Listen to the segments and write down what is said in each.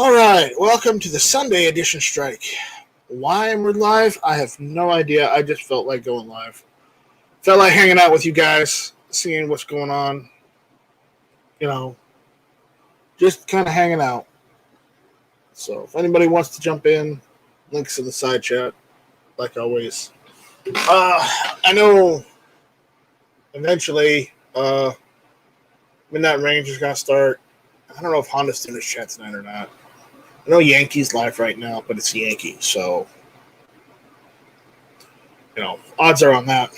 All right, welcome to the Sunday edition Strike. Why am we live? I have no idea. I just felt like going live. Felt like hanging out with you guys, seeing what's going on. You know, just kind of hanging out. So if anybody wants to jump in, links in the side chat, like always. I know eventually Midnight Range is going to start. I don't know if Honda's doing his chat tonight or not. I know Yankees live right now, but it's Yankees, so odds are on that.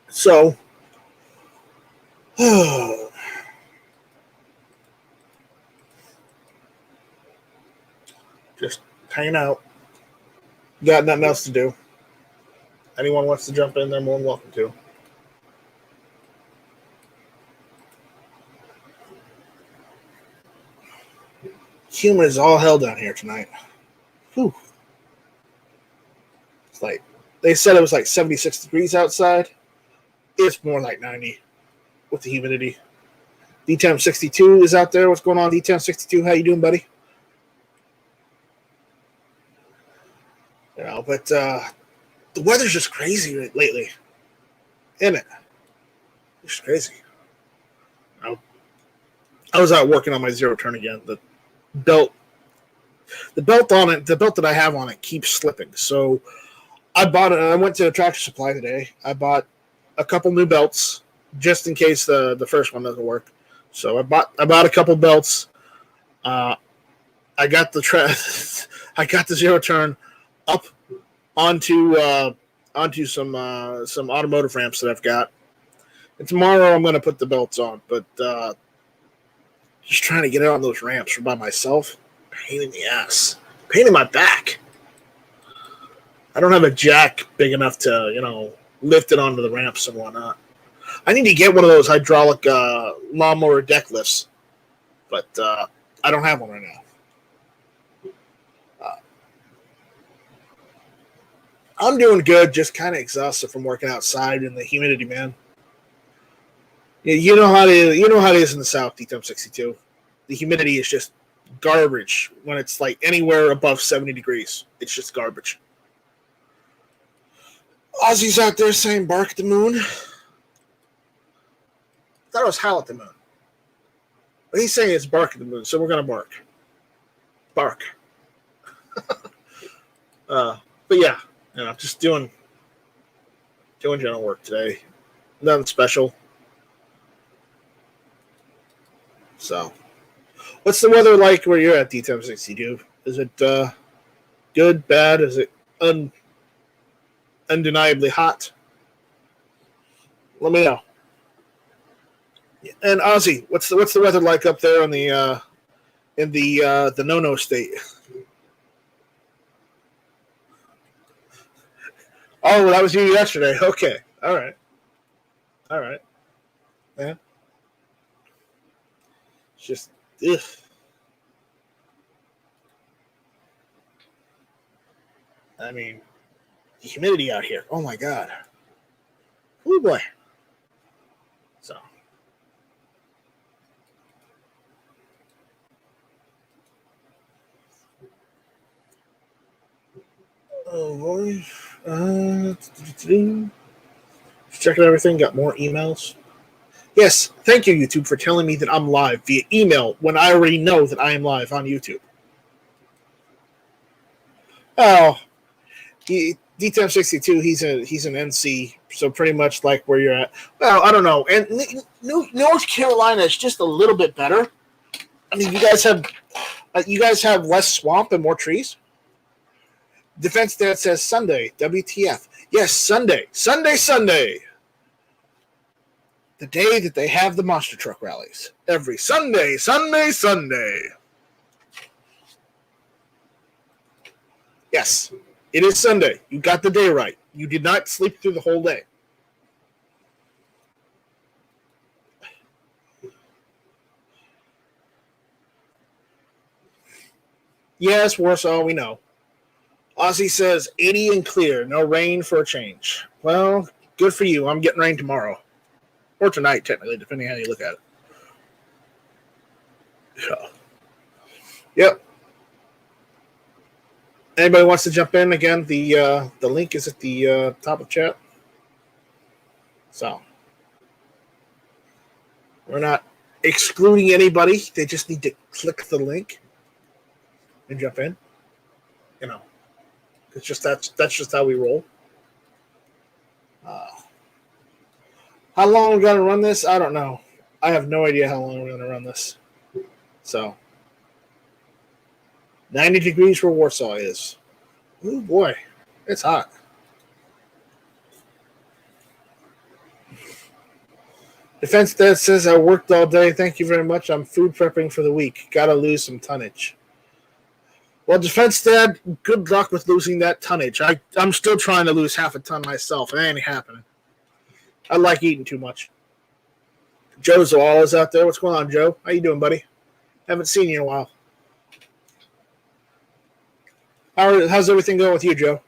So just hanging out. Got nothing else to do. Anyone wants to jump in, they're more than welcome to. Humid is all hell down here tonight. Whew. It's like they said it was like 76 degrees outside. It's more like 90 with the humidity. D-Temp 62 is out there. What's going on, D-Temp 62? How you doing, buddy? But the weather's just crazy lately, isn't it? It's crazy. I was out working on my zero turn again. The belt on it, the belt that I have on it keeps slipping. So I bought it. I went to Tractor Supply today. I bought a couple new belts just in case the first one doesn't work. So I bought a couple belts. I got the zero turn up onto some automotive ramps that I've got. And tomorrow I'm going to put the belts on, but just trying to get it on those ramps by myself, pain in the ass, pain in my back. I don't have a jack big enough to lift it onto the ramps and whatnot. I need to get one of those hydraulic lawnmower deck lifts, but I don't have one right now. I'm doing good, just kind of exhausted from working outside in the humidity, man. You know how it is. You know how it is in the South, D-Temp 62. The humidity is just garbage when it's like anywhere above 70 degrees. It's just garbage. Ozzy's out there saying bark at the moon. I thought it was howl at the moon. But he's saying it's bark at the moon, so we're going to bark. Bark. But yeah, just doing general work today. Nothing special. So, what's the weather like where you're at, D-Temp 62? Is it good, bad? Is it undeniably hot? Let me know. And Ozzy, what's the weather like up there in the no-no state? Oh, that was you yesterday. Okay, all right. Yeah. Just, ugh. I mean, the humidity out here. Oh my God. Oh boy. So. Oh boy. Checking everything. Got more emails. Yes, thank you, YouTube, for telling me that I'm live via email when I already know that I am live on YouTube. Oh, D-Temp 62, he's an NC, so pretty much like where you're at. Well, I don't know. And North Carolina is just a little bit better. I mean, you guys have less swamp and more trees. Defense Dad says Sunday, WTF. Yes, Sunday. The day that they have the monster truck rallies. Every Sunday. Yes, it is Sunday. You got the day right. You did not sleep through the whole day. Yes, Warsaw, we know. Ozzy says 80 and clear. No rain for a change. Well, good for you. I'm getting rain tomorrow. Or tonight, technically, depending on how you look at it. Yeah. Yep. Anybody wants to jump in again? The link is at the top of chat. So we're not excluding anybody. They just need to click the link and jump in. You know, it's just that's just how we roll. How long we're gonna run this? I don't know. I have no idea how long we're gonna run this. So 90 degrees where Warsaw is. Oh boy, it's hot. Defense Dad says I worked all day. Thank you very much. I'm food prepping for the week. Gotta lose some tonnage. Well, Defense Dad, good luck with losing that tonnage. I'm still trying to lose half a ton myself. It ain't happening. I like eating too much. Joe Zawal is out there. What's going on, Joe? How you doing, buddy? Haven't seen you in a while. How's everything going with you, Joe?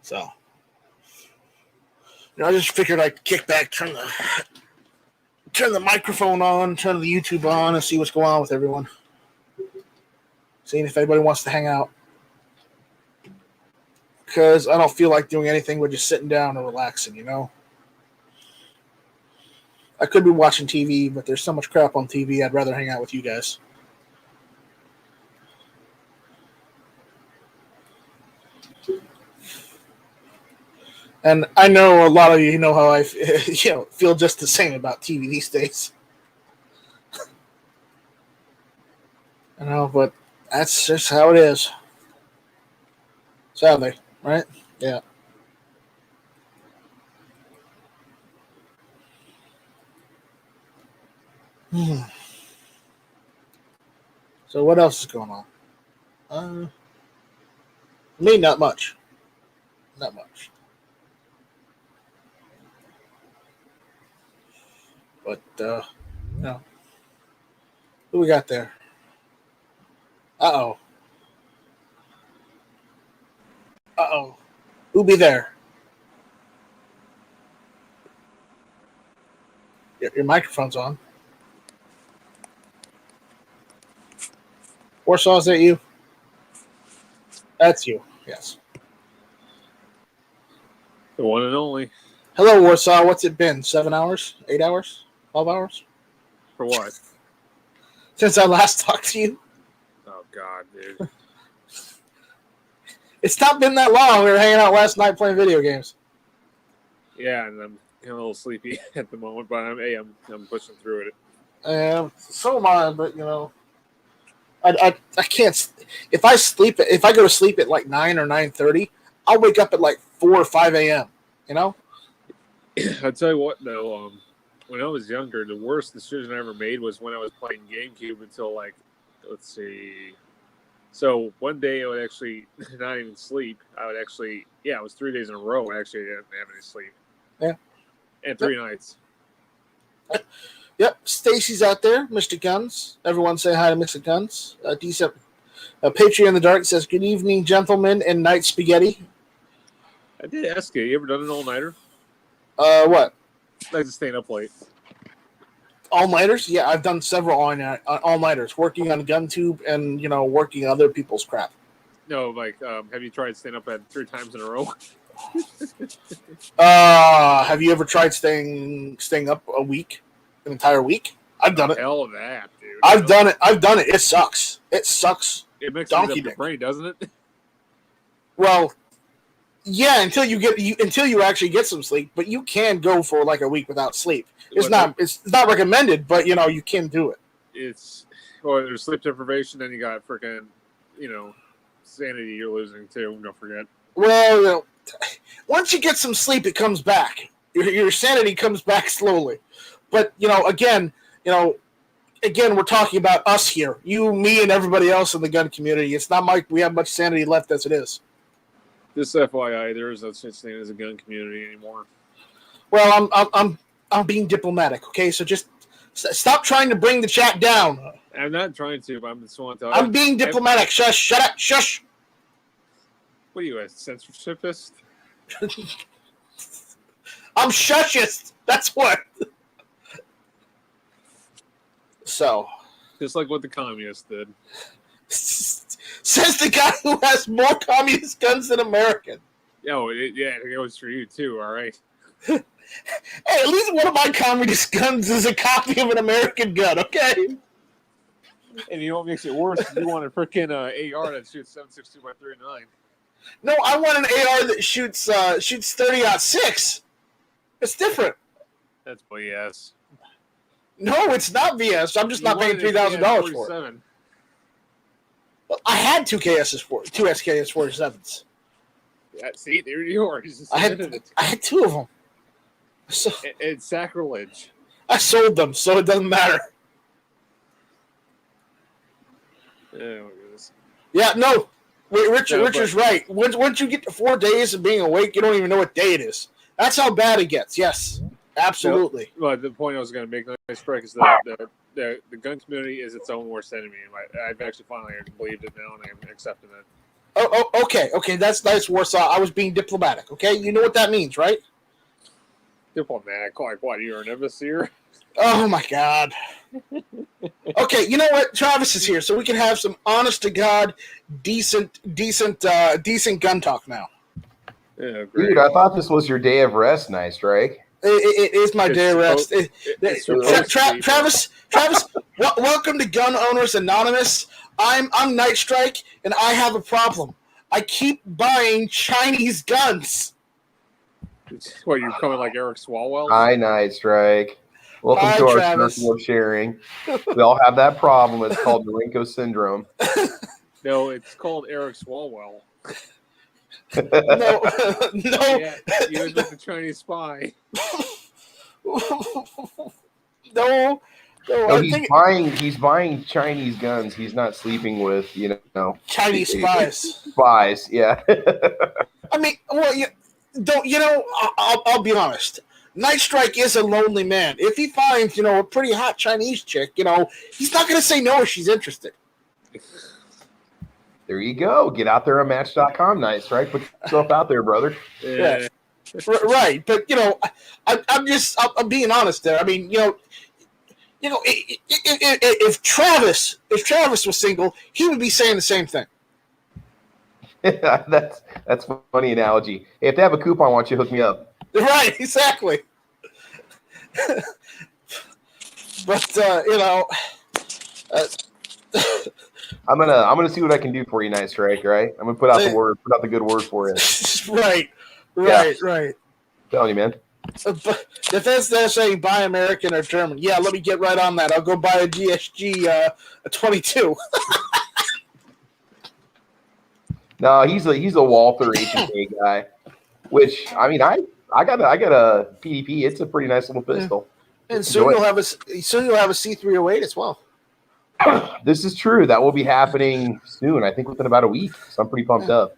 So, I just figured I'd kick back, turn the microphone on, turn the YouTube on, and see what's going on with everyone. Seeing if anybody wants to hang out. Because I don't feel like doing anything but just sitting down and relaxing, you know? I could be watching TV, but there's so much crap on TV, I'd rather hang out with you guys. And I know a lot of you know how I feel just the same about TV these days. I know, but that's just how it is. Sadly, right? Yeah. So what else is going on? Me, not much. Not much. But, no. Who we got there? Uh-oh. Uh-oh. Who be there? Your microphone's on. Warsaw, is that you? That's you, yes. The one and only. Hello, Warsaw. What's it been? 7 hours? 8 hours? 12 hours? For what? Since I last talked to you? Oh, God, dude. It's not been that long. We were hanging out last night playing video games. Yeah, and I'm a little sleepy at the moment, but I'm pushing through it. So am I, but, I can't. If I go to sleep at like 9 or 9:30, I'll wake up at like 4 or 5 a.m., I'll tell you what, though, when I was younger, the worst decision I ever made was when I was playing GameCube until, like, let's see. So one day I would actually not even sleep. I would actually, it was 3 days in a row. I actually didn't have any sleep. Yeah. And 3 nights. Yep. Stacy's out there, Mr. Guns. Everyone say hi to Mr. Guns. Decent. Patriot in the Dark says, good evening, gentlemen, and night spaghetti. I did ask you ever done an all-nighter? What? I like to stay up late. All-nighters? Yeah, I've done several all-nighters, working on GunTube and, working other people's crap. No, like, have you tried staying up at 3 times in a row? Have you ever tried staying up a week, an entire week? I've done it. Hell of that, dude. I've done it. It sucks. It mixes up the brain, doesn't it? Well, yeah, until you actually get some sleep, but you can go for like a week without sleep. It's not recommended, but you can do it. There's sleep deprivation, then you got freaking, sanity you're losing too. Don't forget. Well, once you get some sleep, it comes back. Your sanity comes back slowly. But again, we're talking about us here. You, me, and everybody else in the gun community. It's not like we have much sanity left as it is. Just FYI, there is no such thing as a gun community anymore. Well, I'm being diplomatic, okay? So just stop trying to bring the chat down. I'm not trying to, but I'm just want to. I'm being diplomatic. Shush! Shut up! Shush! What are you, a censorshipist? I'm shushist. That's what. So. Just like what the communists did. Says the guy who has more communist guns than American. It goes for you too, all right? Hey, at least one of my communist guns is a copy of an American gun, okay? And you know what makes it worse? You want a freaking AR that shoots 7.62 by 39. No, I want an AR that shoots 30-06. It's different. That's BS. No, it's not VS. I'm just not paying $3,000 for it. I had two SKS 47s. Yeah, see, they're yours. I had two of them. So, it's sacrilege. I sold them, so it doesn't matter. Oh, my goodness. Yeah, no. Richard's right. Once you get to 4 days of being awake, you don't even know what day it is. That's how bad it gets. Yes, absolutely. Well, the point I was going to make, STRYKE, is that the gun community is its own worst enemy. I've actually finally believed it now, and I'm accepting it. Oh, okay. That's nice, Warsaw. I was being diplomatic. Okay, you know what that means, right? Diplomatic? Like what? You're an emissary? Oh my God. Okay, you know what? Travis is here, so we can have some honest to God, decent gun talk now. Yeah, great. Dude, I thought this was your day of rest, nice, STRYKE. It is my day of rest. Travis, welcome to Gun Owners Anonymous. I'm Night Strike, and I have a problem. I keep buying Chinese guns. What, you're coming like Eric Swalwell? Hi, Night Strike. Welcome Hi, to our Travis. circle of sharing. We all have that problem. It's called Norinco syndrome. No, it's called Eric Swalwell. No. Yeah, he was with the Chinese spy. No, he's buying Chinese guns. He's not sleeping with, Chinese spies. Spies, yeah. I mean, well, I'll be honest. Night Strike is a lonely man. If he finds, a pretty hot Chinese chick, he's not going to say no if she's interested. There you go. Get out there on Match.com, Night Strike. Put yourself out there, brother. Yeah. Right, but I'm being honest there. I mean, if Travis was single, he would be saying the same thing. That's a funny analogy. Hey, if they have a coupon, why don't you hook me up? Right, exactly. But I'm gonna see what I can do for you, Night Strike. Right? I'm gonna put out the good word for you. Right. I'm telling you, man. But if they're saying buy American or German, yeah, let me get right on that. I'll go buy a GSG a 22. No, he's a Walther H&K guy. Which I got a PDP. It's a pretty nice little pistol. And soon you'll have a C308 as well. This is true. That will be happening soon. I think within about a week. So I'm pretty pumped up.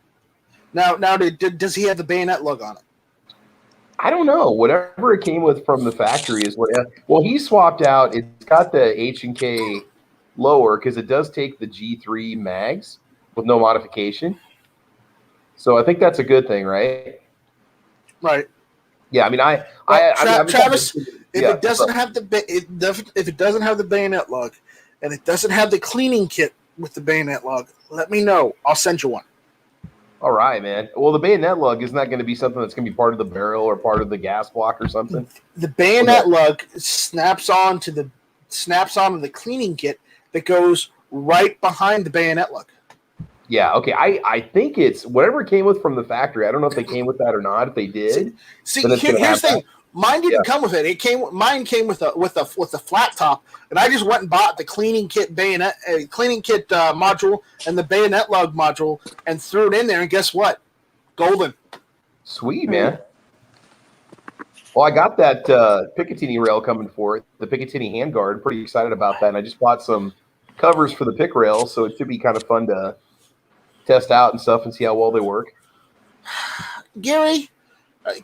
Now, does he have the bayonet lug on it? I don't know. Whatever it came with from the factory is what. Well, he swapped out. It's got the H&K lower because it does take the G3 mags with no modification. So I think that's a good thing, right? Right. Yeah. I mean, Travis, if it doesn't have the bayonet lug, and it doesn't have the cleaning kit with the bayonet lug, let me know. I'll send you one. All right, man. Well, the bayonet lug isn't that going to be something that's going to be part of the barrel or part of the gas block or something? The bayonet lug snaps onto the cleaning kit that goes right behind the bayonet lug. Yeah, okay. I think it's whatever it came with from the factory. I don't know if they came with that or not. If they did, here's the thing. Mine didn't come with it. Mine came with a flat top, and I just went and bought the cleaning kit module and the bayonet lug module and threw it in there. And guess what? Golden. Sweet, man. Well, I got that Picatinny rail coming for it, the Picatinny handguard. Pretty excited about that. And I just bought some covers for the pick rail, so it should be kind of fun to test out and stuff and see how well they work. Gary,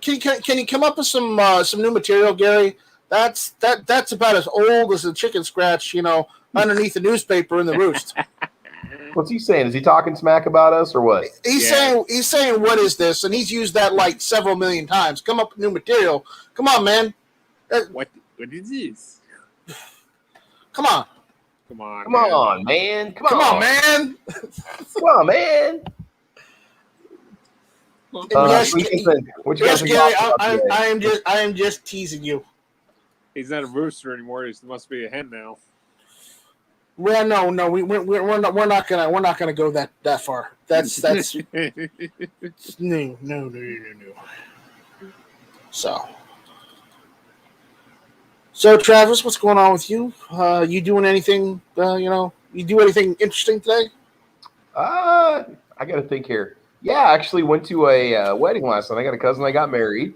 can you come up with some new material, Gary? That's about as old as a chicken scratch, underneath the newspaper in the roost. What's he saying? Is he talking smack about us or what? He's saying what is this? And he's used that like several million times. Come up with new material. Come on, man. What is this? Come on. Come on, Come on, man. Come on, man. Come on, man. Yes, what you yes, guys Gary. are I am just teasing you. He's not a rooster anymore. He must be a hen now. Well, no, we're not gonna go that far. That's no. So Travis, what's going on with you? You doing anything? You do anything interesting today? I got to think here. Yeah, I actually went to a wedding last night. I got a cousin that got married.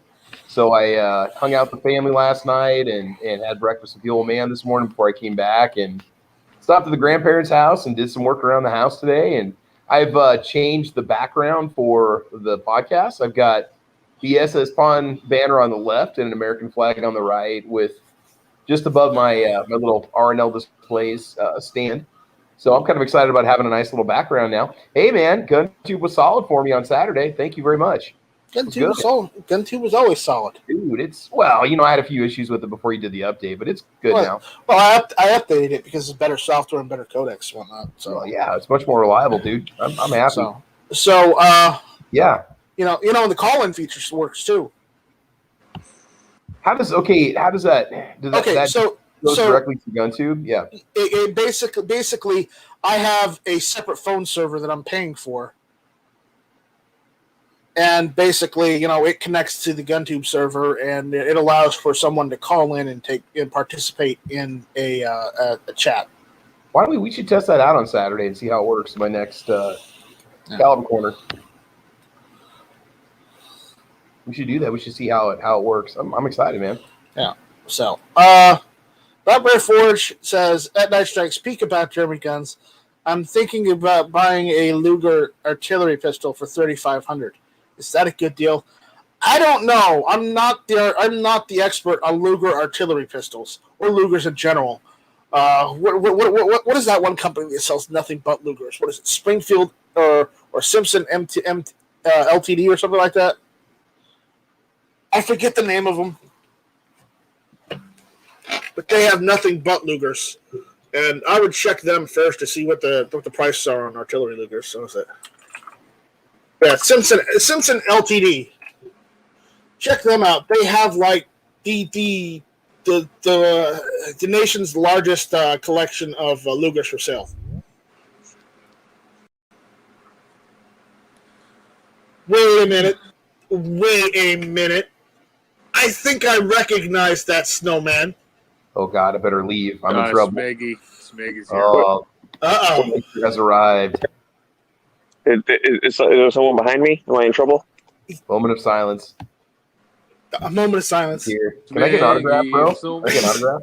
So I hung out with the family last night and had breakfast with the old man this morning before I came back, and stopped at the grandparents' house and did some work around the house today. And I've changed the background for the podcast. I've got the SS Pond banner on the left and an American flag on the right, with just above my my little R&L displays stand. So I'm kind of excited about having a nice little background now. Hey, man, GunTube was solid for me on Saturday. Thank you very much. GunTube was always solid. Dude, I had a few issues with it before you did the update, but it's good now. Well, I updated it because it's better software and better codecs and whatnot. So yeah, it's much more reliable, dude. I'm happy. So yeah. The call-in feature works too. How does that goes directly to GunTube? Yeah. It basically I have a separate phone server that I'm paying for. And basically, it connects to the GunTube server, and it allows for someone to call in and participate in a chat. Why don't we should test that out on Saturday and see how it works in my next Calvin Corner. We should do that. We should see how it works. I'm excited, man. Yeah. So, Bob Bear Forge says, at Night Strike, speak about German guns. I'm thinking about buying a Luger artillery pistol for $3,500. Is that a good deal? I don't know. I'm not the expert on Luger artillery pistols or Lugers in general. What is that one company that sells nothing but Lugers? What is it? Springfield or Simpson LTD or something like that? I forget the name of them, but they have nothing but Lugers, and I would check them first to see what the prices are on artillery Lugers. So is it? Yeah, Simpson LTD. Check them out. They have like the nation's largest collection of Lugers for sale. Wait a minute. I think I recognize that snowman. Oh God, I better leave. I'm in trouble. Smeggy's here. Oh, has arrived. Is there someone behind me? Am I in trouble? Moment of silence. A moment of silence. Here. Can I get an autograph, bro? Can I get an autograph?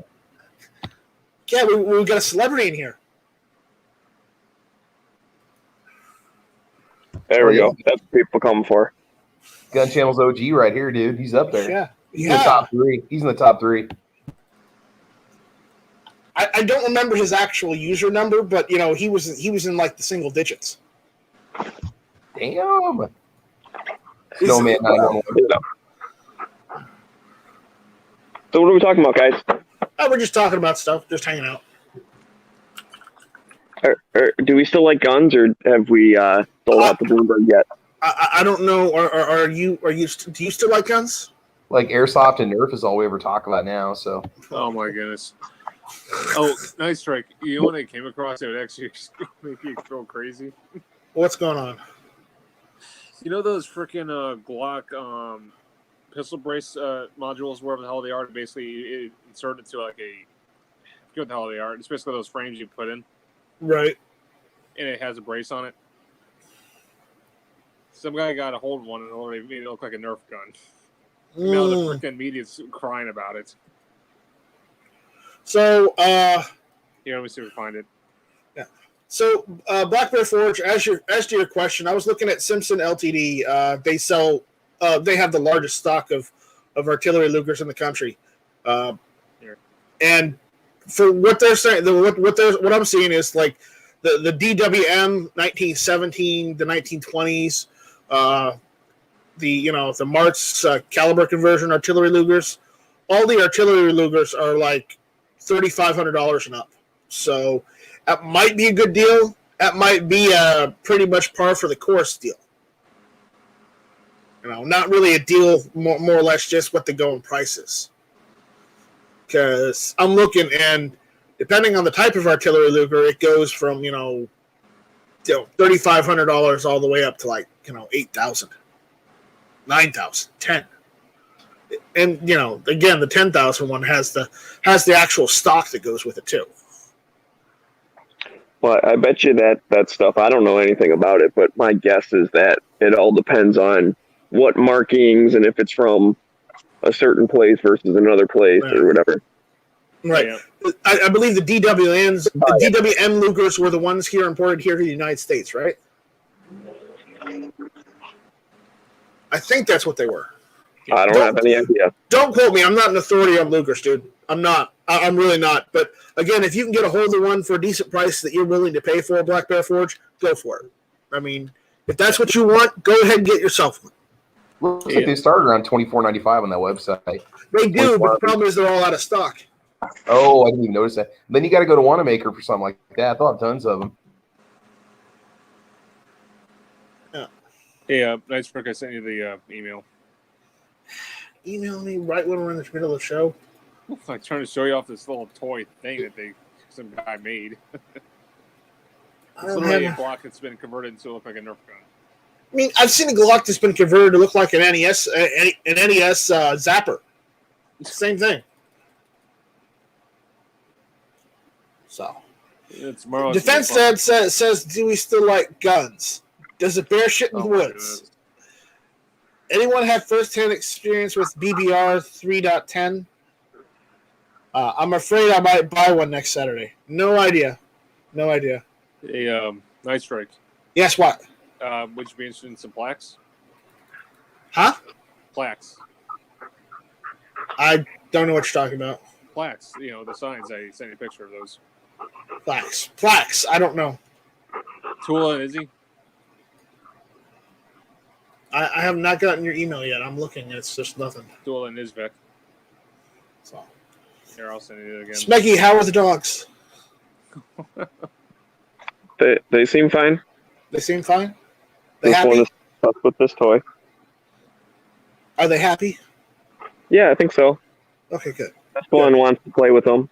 Yeah, we got a celebrity in here. There we go. That's what people come for. Gun Channel's OG right here, dude. He's up there. Yeah. He's in the top three. He's in the top three. I don't remember his actual user number, but he was in like the single digits. Damn. Snowman 911. So what are we talking about, guys? We're just talking about stuff, just hanging out. Do we still like guns, or have we sold out the Bloomberg yet? I don't know. Do you still like guns? Like airsoft and Nerf is all we ever talk about now. So. Oh my goodness. Oh, Nice Strike. You know what I came across that would actually make you go crazy? What's going on? You know those freaking Glock pistol brace modules, wherever the hell they are, to basically insert into like I forget what the hell they are. It's basically those frames you put in. Right. And it has a brace on it. Some guy got a hold of one and already made it look like a Nerf gun. Now the freaking media's crying about it. So, let me see if we find it. Yeah. So, Black Bear Forge, as to your question, I was looking at Simpson LTD. They sell, they have the largest stock of artillery Lugers in the country. And for what they're saying, what I'm seeing is like the DWM 1917, the 1920s, the Mart's caliber conversion artillery Lugers. All the artillery Lugers are like $3,500 and up. So that might be a good deal. That might be pretty much par for the course deal. Not really a deal, more or less just what the going price is. Because I'm looking, and depending on the type of artillery Luger, it goes from $3,500 all the way up to like $8,000, $9,000, $10,000. And again, the $10,000 one has the actual stock that goes with it too. Well, I bet you that stuff, I don't know anything about it, but my guess is that it all depends on what markings and if it's from a certain place versus another place or whatever. Right. Yeah. I believe the DWM Lugers were the ones here imported here to the United States, right? I think that's what they were. I don't have any idea. Don't quote me. I'm not an authority on Lugers, dude. I'm not. I'm really not. But again, if you can get a hold of one for a decent price that you're willing to pay for, Black Bear Forge, go for it. I mean, if that's what you want, go ahead and get yourself one. Looks like they started around $24.95 on that website. They do, but the problem is they're all out of stock. Oh, I didn't even notice that. Then you got to go to Wanamaker for something like that. I thought tons of them. Yeah. Hey, nice work. I sent you the email. Email me right when we're in the middle of the show. I'm like trying to show you off this little toy thing that some guy made. It's literally a Glock that's been converted into look like a Nerf gun. I mean, I've seen a Glock that's been converted to look like an NES zapper. It's the same thing. So, Defense Dad says, do we still like guns? Does it bear shit in the woods? Anyone have first-hand experience with BBR 3.10? I'm afraid I might buy one next Saturday. No idea. Hey, Night Strike. Yes, what? Would you be interested in some plaques? Huh? Plaques. I don't know what you're talking about. Plaques. The signs. I sent you a picture of those. Plaques. I don't know. Tula and Izzy? I have not gotten your email yet. I'm looking. It's just nothing. Tula and Izvek. So. Here, I'll send it again. Smeggy, how are the dogs? They seem fine. They seem fine? They This happy? one is tough with this toy. Are they happy? Yeah, I think so. Okay, good. This one wants to play with them.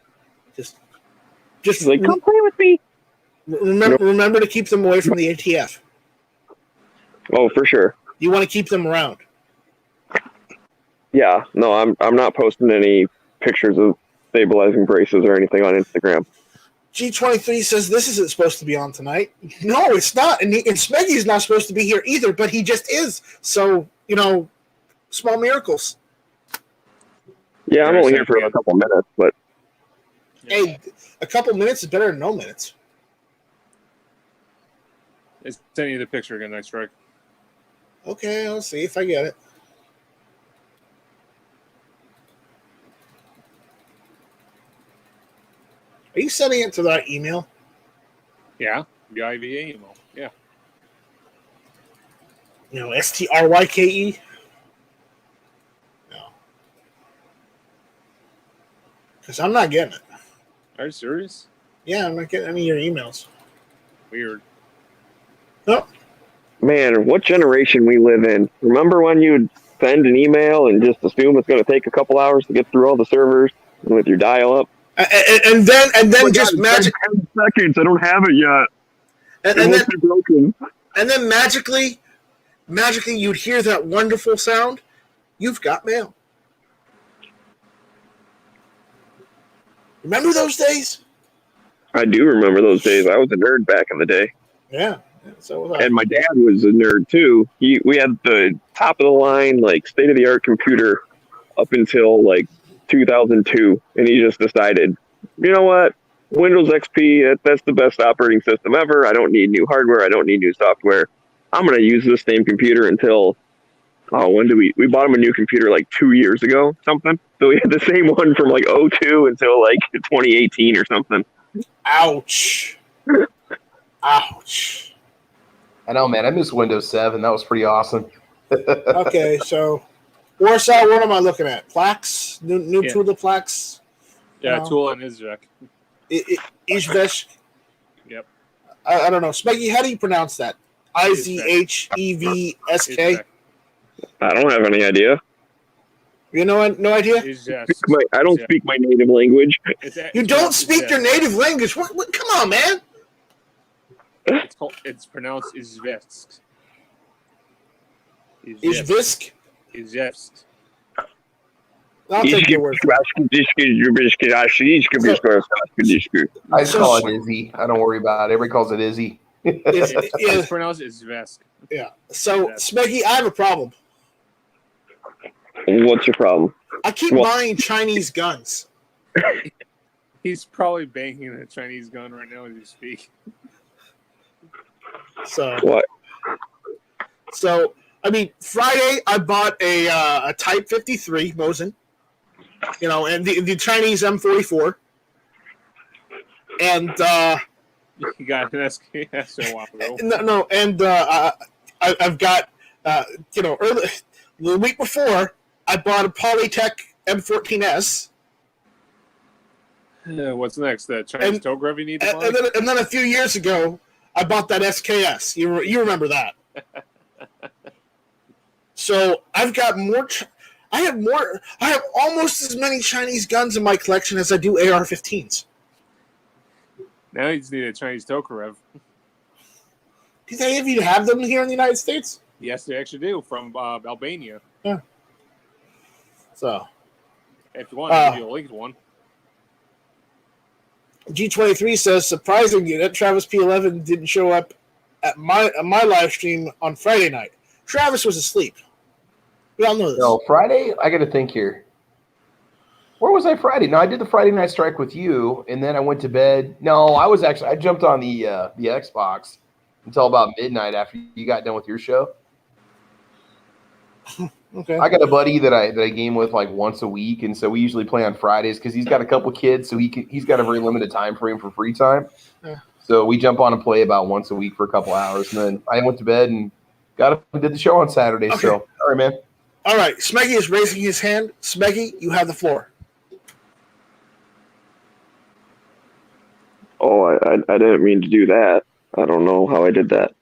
Just like, come play with me. Remember to keep them away from the ATF. Oh, for sure. You want to keep them around. Yeah, no, I'm not posting any pictures of stabilizing braces or anything on Instagram. G23 says this isn't supposed to be on tonight. No, it's not. And Smeggy's not supposed to be here either, but he just is. So, small miracles. Yeah, I'm only here for a couple minutes, but... Hey, a couple minutes is better than no minutes. It's sending you the picture again, Night Strike. Okay, I'll see if I get it. Are you sending it to that email? Yeah, the IVA email. Yeah. STRYKE? No. Because I'm not getting it. Are you serious? Yeah, I'm not getting any of your emails. Weird. Nope. Man, what generation we live in. Remember when you'd send an email and just assume it's going to take a couple hours to get through all the servers with your dial-up? And then just magic 10 seconds. I don't have it yet. And then magically you'd hear that wonderful sound. You've got mail. Remember those days? I do remember those days. I was a nerd back in the day. Yeah, so was I. And my dad was a nerd too. We had the top of the line, like state of the art computer up until like 2002, and he just decided, you know what, Windows XP, that's the best operating system ever. I don't need new hardware. I don't need new software. I'm going to use this same computer until, when did we bought him a new computer like 2 years ago, something. So we had the same one from like 2002 until like 2018 or something. Ouch. Ouch. I know, man. I miss Windows 7. That was pretty awesome. Okay, so Warsaw, what am I looking at? Plaques? New Yeah. Tula Plaques? Yeah, No. Tula and Izvek. Izvesk? Yep. I don't know. Smeggy, how do you pronounce that? Izhevsk? Izvek. I don't have any idea. You know, no idea? I don't speak my native language. You don't speak your native language? What? Come on, man. It's pronounced Izvest. Izvisk? Izvest. I'll take your word for it. I just call it Izzy. I don't worry about it. Everybody calls it Izzy. It's pronounced Izvest. Yeah. So, Smeggy, I have a problem. What's your problem? I keep buying Chinese guns. He's probably banging a Chinese gun right now as you speak. So What? So I mean, Friday I bought a Type 53 Mosin, and the Chinese M44, and You got an SKS a while ago. no, and I've got early the week before I bought a Polytech M14S. What's next? The Chinese Togrov you need to buy? And then a few years ago, I bought that SKS. You remember that? So I've got more. I have almost as many Chinese guns in my collection as I do AR-15s. Now you just need a Chinese Tokarev. Do any of you have them here in the United States? Yes, they actually do, from Albania. Yeah. So, if you want, I'll give you a linked one. G23 says, surprisingly, that Travis P11 didn't show up at my live stream on Friday night. Travis was asleep. We all know this. No, Friday, I got to think here. Where was I Friday? No, I did the Friday night strike with you, and then I went to bed. No, I jumped on the Xbox until about midnight after you got done with your show. Okay. I got a buddy that I game with like once a week, and so we usually play on Fridays because he's got a couple kids, so he's got a very limited time frame for free time. Yeah. So we jump on and play about once a week for a couple hours, and then I went to bed and got up and did the show on Saturday. Okay. So all right, man. All right, Smeggy is raising his hand. Smeggy, you have the floor. Oh, I didn't mean to do that. I don't know how I did that.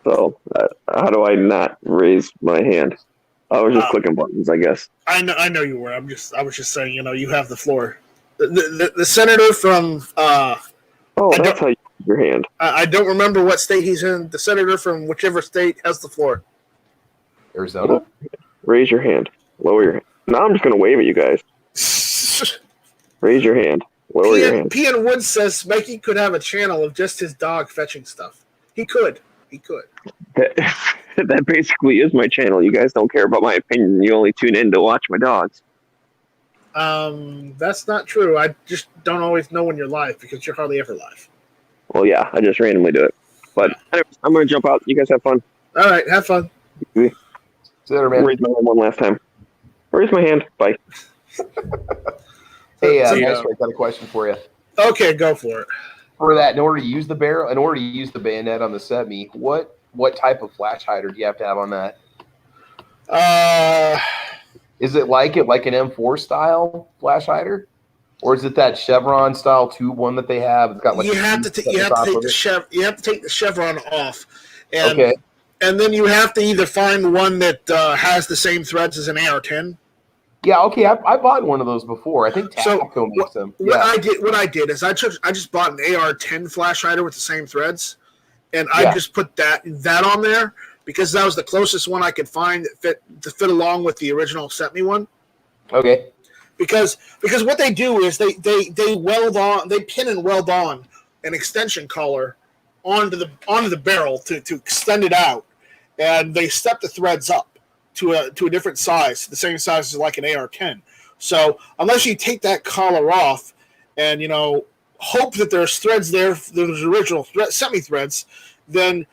So, how do I not raise my hand? I was just clicking buttons, I guess. I know you were. I was just saying, you have the floor. The senator from That's how you use your hand. I don't remember what state he's in. The senator from whichever state has the floor. Arizona. Raise your hand. Lower your hand. Now I'm just going to wave at you guys. Raise your hand. Lower your hand. P.N. Woods says Mikey could have a channel of just his dog fetching stuff. He could. That basically is my channel. You guys don't care about my opinion. You only tune in to watch my dogs. That's not true. I just don't always know when you're live because you're hardly ever live. Well, yeah, I just randomly do it. But anyways, I'm going to jump out. You guys have fun. All right, have fun. See you later, man. Raise my hand one last time. Raise my hand. Bye. Hey, I got a question for you. Okay, go for it. For that, in order to use the bayonet on the Semi, what type of flash hider do you have to have on that? Is it like an M4 style flash hider, or is it that Chevron style tube one that they have? It's got like you have to take the Chevron off, and okay. And then you have to either find one that has the same threads as an AR-10. Yeah, okay. I bought one of those before. I think Tactical makes them. What I did is I just bought an AR-10 flash hider with the same threads, and I just put that on there because that was the closest one I could find that fit along with the original sent me one. Okay. Because what they do is they pin and weld on an extension collar onto the barrel to extend it out, and they step the threads up to a different size, the same size as like an AR-10. So unless you take that collar off and hope that there's threads there, there's original semi-threads, then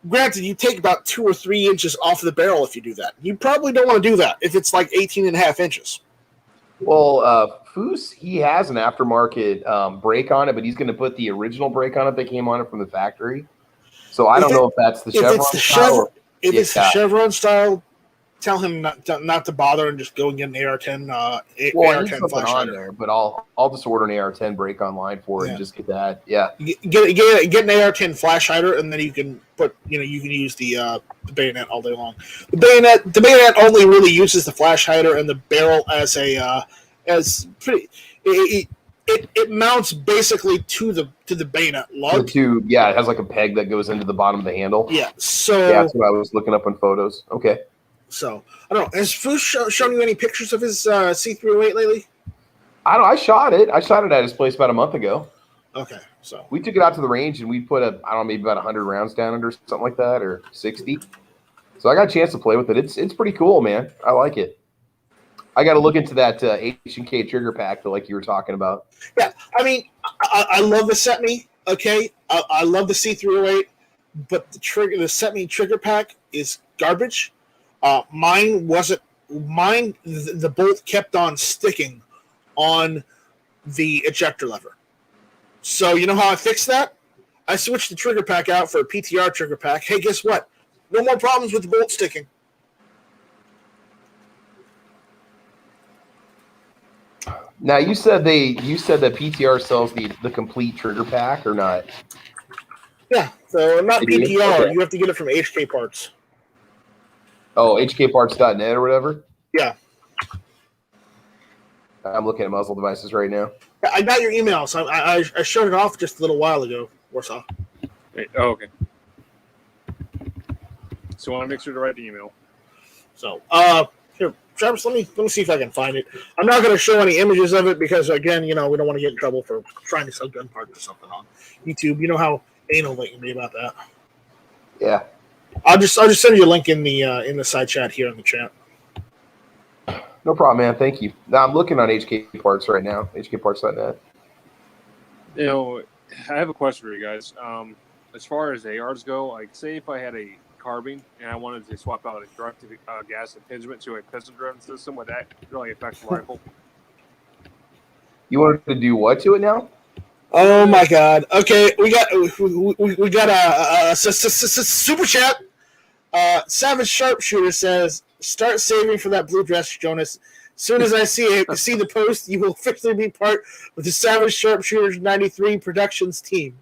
granted you take about 2 or 3 inches off the barrel if you do that. You probably don't want to do that if it's like 18 and a half inches. Well, Foose, he has an aftermarket brake on it, but he's going to put the original brake on it that came on it from the factory. So I don't know if that's the Chevron style. If it's the Chevron style, tell him not to bother and just go and get an AR-10. AR-10 flash on hider. there, but I'll just order an AR-10 brake online for it and just get that. Yeah, get an AR-10 flash hider, and then you can use the bayonet all day long. The bayonet only really uses the flash hider and the barrel as it mounts basically to the bayonet lug. It has like a peg that goes into the bottom of the handle. Yeah, so that's what I was looking up in photos. Okay. So I don't know. Has Foose shown you any pictures of his C308 lately? I shot it. I shot it at his place about a month ago. Okay, so we took it out to the range and we put maybe about 100 rounds down under something like that, or 60. So I got a chance to play with it. It's pretty cool, man. I like it. I got to look into that H&K trigger pack, like you were talking about. Yeah, I mean, I love the SETME. Okay, I love the C308, but the SETME trigger pack is garbage. Mine wasn't. Mine, the bolt kept on sticking on the ejector lever. So you know how I fixed that? I switched the trigger pack out for a PTR trigger pack. Hey, guess what? No more problems with the bolt sticking. Now you said that PTR sells the complete trigger pack or not? Yeah, so not PTR. Okay. You have to get it from HK Parts. Oh, hkparts.net or whatever? Yeah. I'm looking at muzzle devices right now. I got your email, so I shut it off just a little while ago, Warsaw. Okay. So I want to make sure to write the email. So, here, Travis, let me see if I can find it. I'm not going to show any images of it because, again, we don't want to get in trouble for trying to sell gun parts or something on YouTube. You know how anal they can be about that. Yeah. I'll just send you a link in the side chat here in the chat. No problem, man. Thank you. Now I'm looking on HK Parts right now. HKparts.net. I have a question for you guys. As far as ARs go, like say if I had a carbine and I wanted to swap out a direct gas impingement to a piston-driven system, would that really affect the rifle? You wanted to do what to it now? Oh my God! Okay, we got a super chat. Savage Sharpshooter says, "Start saving for that blue dress, Jonas. Soon as I see the post, you will officially be part of the Savage Sharpshooters '93 Productions team."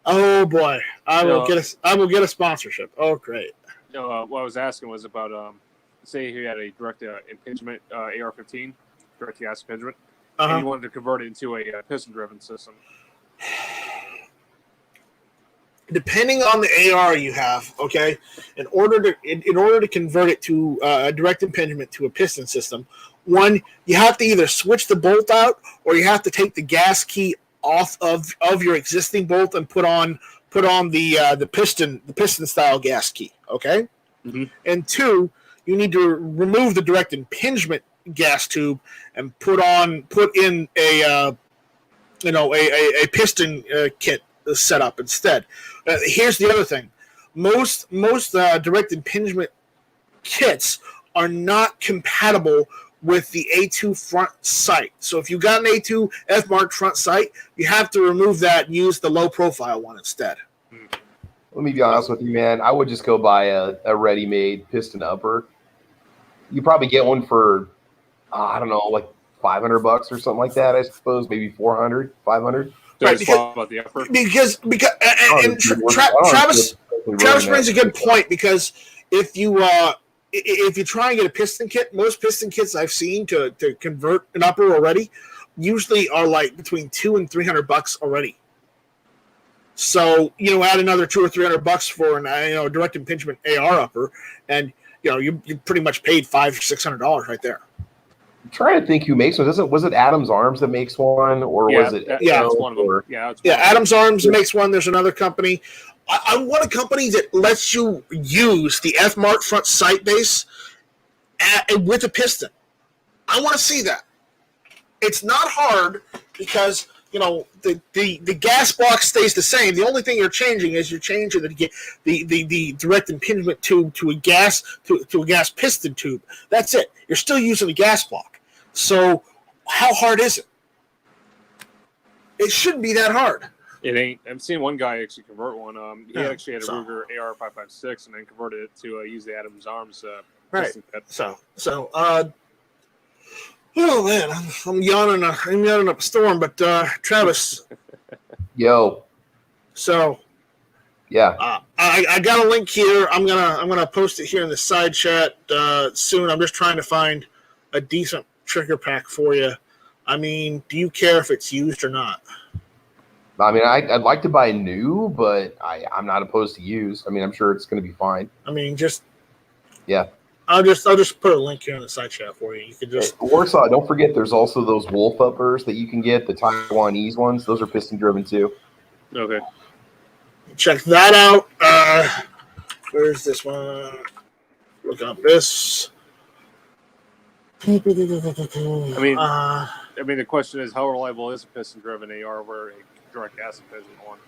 Oh boy, I will get a sponsorship. Oh great. No, what I was asking was about say you had a direct impingement AR-15, direct gas impingement. And you wanted to convert it into a piston-driven system. Depending on the AR you have, okay, in order to convert it to a direct impingement to a piston system, one, you have to either switch the bolt out or you have to take the gas key off of your existing bolt and put on the piston style gas key, okay? Mm-hmm. And two, you need to remove the direct impingement gas tube and put in a piston kit setup instead. Here's the other thing: most direct impingement kits are not compatible with the A2 front sight. So if you got an A2 F-marked front sight, you have to remove that and use the low profile one instead. Let me be honest with you, man. I would just go buy a ready-made piston upper. You probably get one for I don't know, like $500 or something like that. I suppose maybe 400, 500. Right, because Travis brings a good point, because if you try and get a piston kit, most piston kits I've seen to convert an upper already usually are like between $200 and $300 already. So add another $200 or $300 for an direct impingement AR upper, and you pretty much paid $500 or $600 right there. I'm trying to think who makes one. Was it Adams Arms that makes one, or was it? It's one of them. Adams Arms makes one. There's another company. I want a company that lets you use the F-mark front sight base with a piston. I want to see that. It's not hard because the gas box stays the same. The only thing you're changing is the direct impingement tube to a gas piston tube. That's it. You're still using the gas block. So how hard is it? It shouldn't be that hard. It ain't. I've seen one guy actually convert one. He actually had a so- Ruger AR-556 and then converted it to use the Adams Arms. Right. pistol pet. Oh man, I'm yawning. I'm yawning up a storm. But Travis, Yo, so yeah. I got a link here. I'm gonna post it here in the side chat soon. I'm just trying to find a decent trigger pack for you. I mean, do you care if it's used or not? I mean, I'd like to buy new, but I'm not opposed to used. I mean, I'm sure it's going to be fine. I mean, Yeah. I'll just put a link here in the side chat for you. You can just Warsaw. Don't forget, there's also those wolf uppers that you can get, the Taiwanese ones. Those are piston driven too. Okay. check that out. Where's this one? Looking up this. I mean, the question is, how reliable is a piston-driven AR over a direct acid piston one?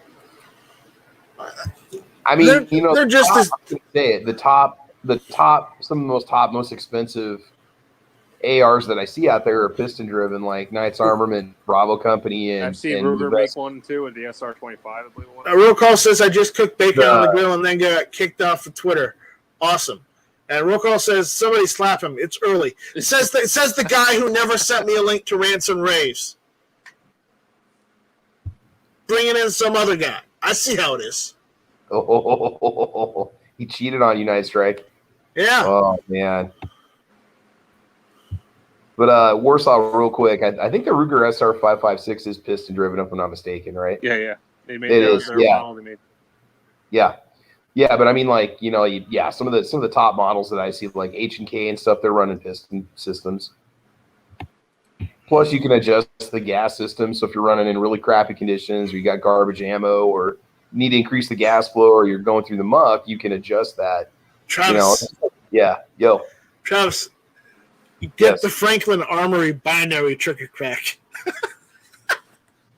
I mean, they're just as the top, some of the most expensive ARs that I see out there are piston driven, like Knights Armament, Bravo Company, and I've seen Ruger make one too with the SR-25. I believe one. Real Call says I just cooked bacon on the grill and then got kicked off of Twitter. Awesome. And Real Call says somebody slap him. It's early. It says the guy who never sent me a link to Ransom Raves. Bringing in some other guy. I see how it is. Oh, he cheated on United Strike. Yeah. Oh man. But Warsaw, real quick, I think the Ruger SR-556 is piston driven, if I'm not mistaken, right? Yeah. They made it that is. Yeah. Yeah, but I mean, like, some of the top models that I see, like H&K and stuff, they're running piston systems. Plus, you can adjust the gas system. So if you're running in really crappy conditions, or you got garbage ammo, or need to increase the gas flow, or you're going through the muck, you can adjust that. Travis. Travis, you get the Franklin Armory binary trigger crack.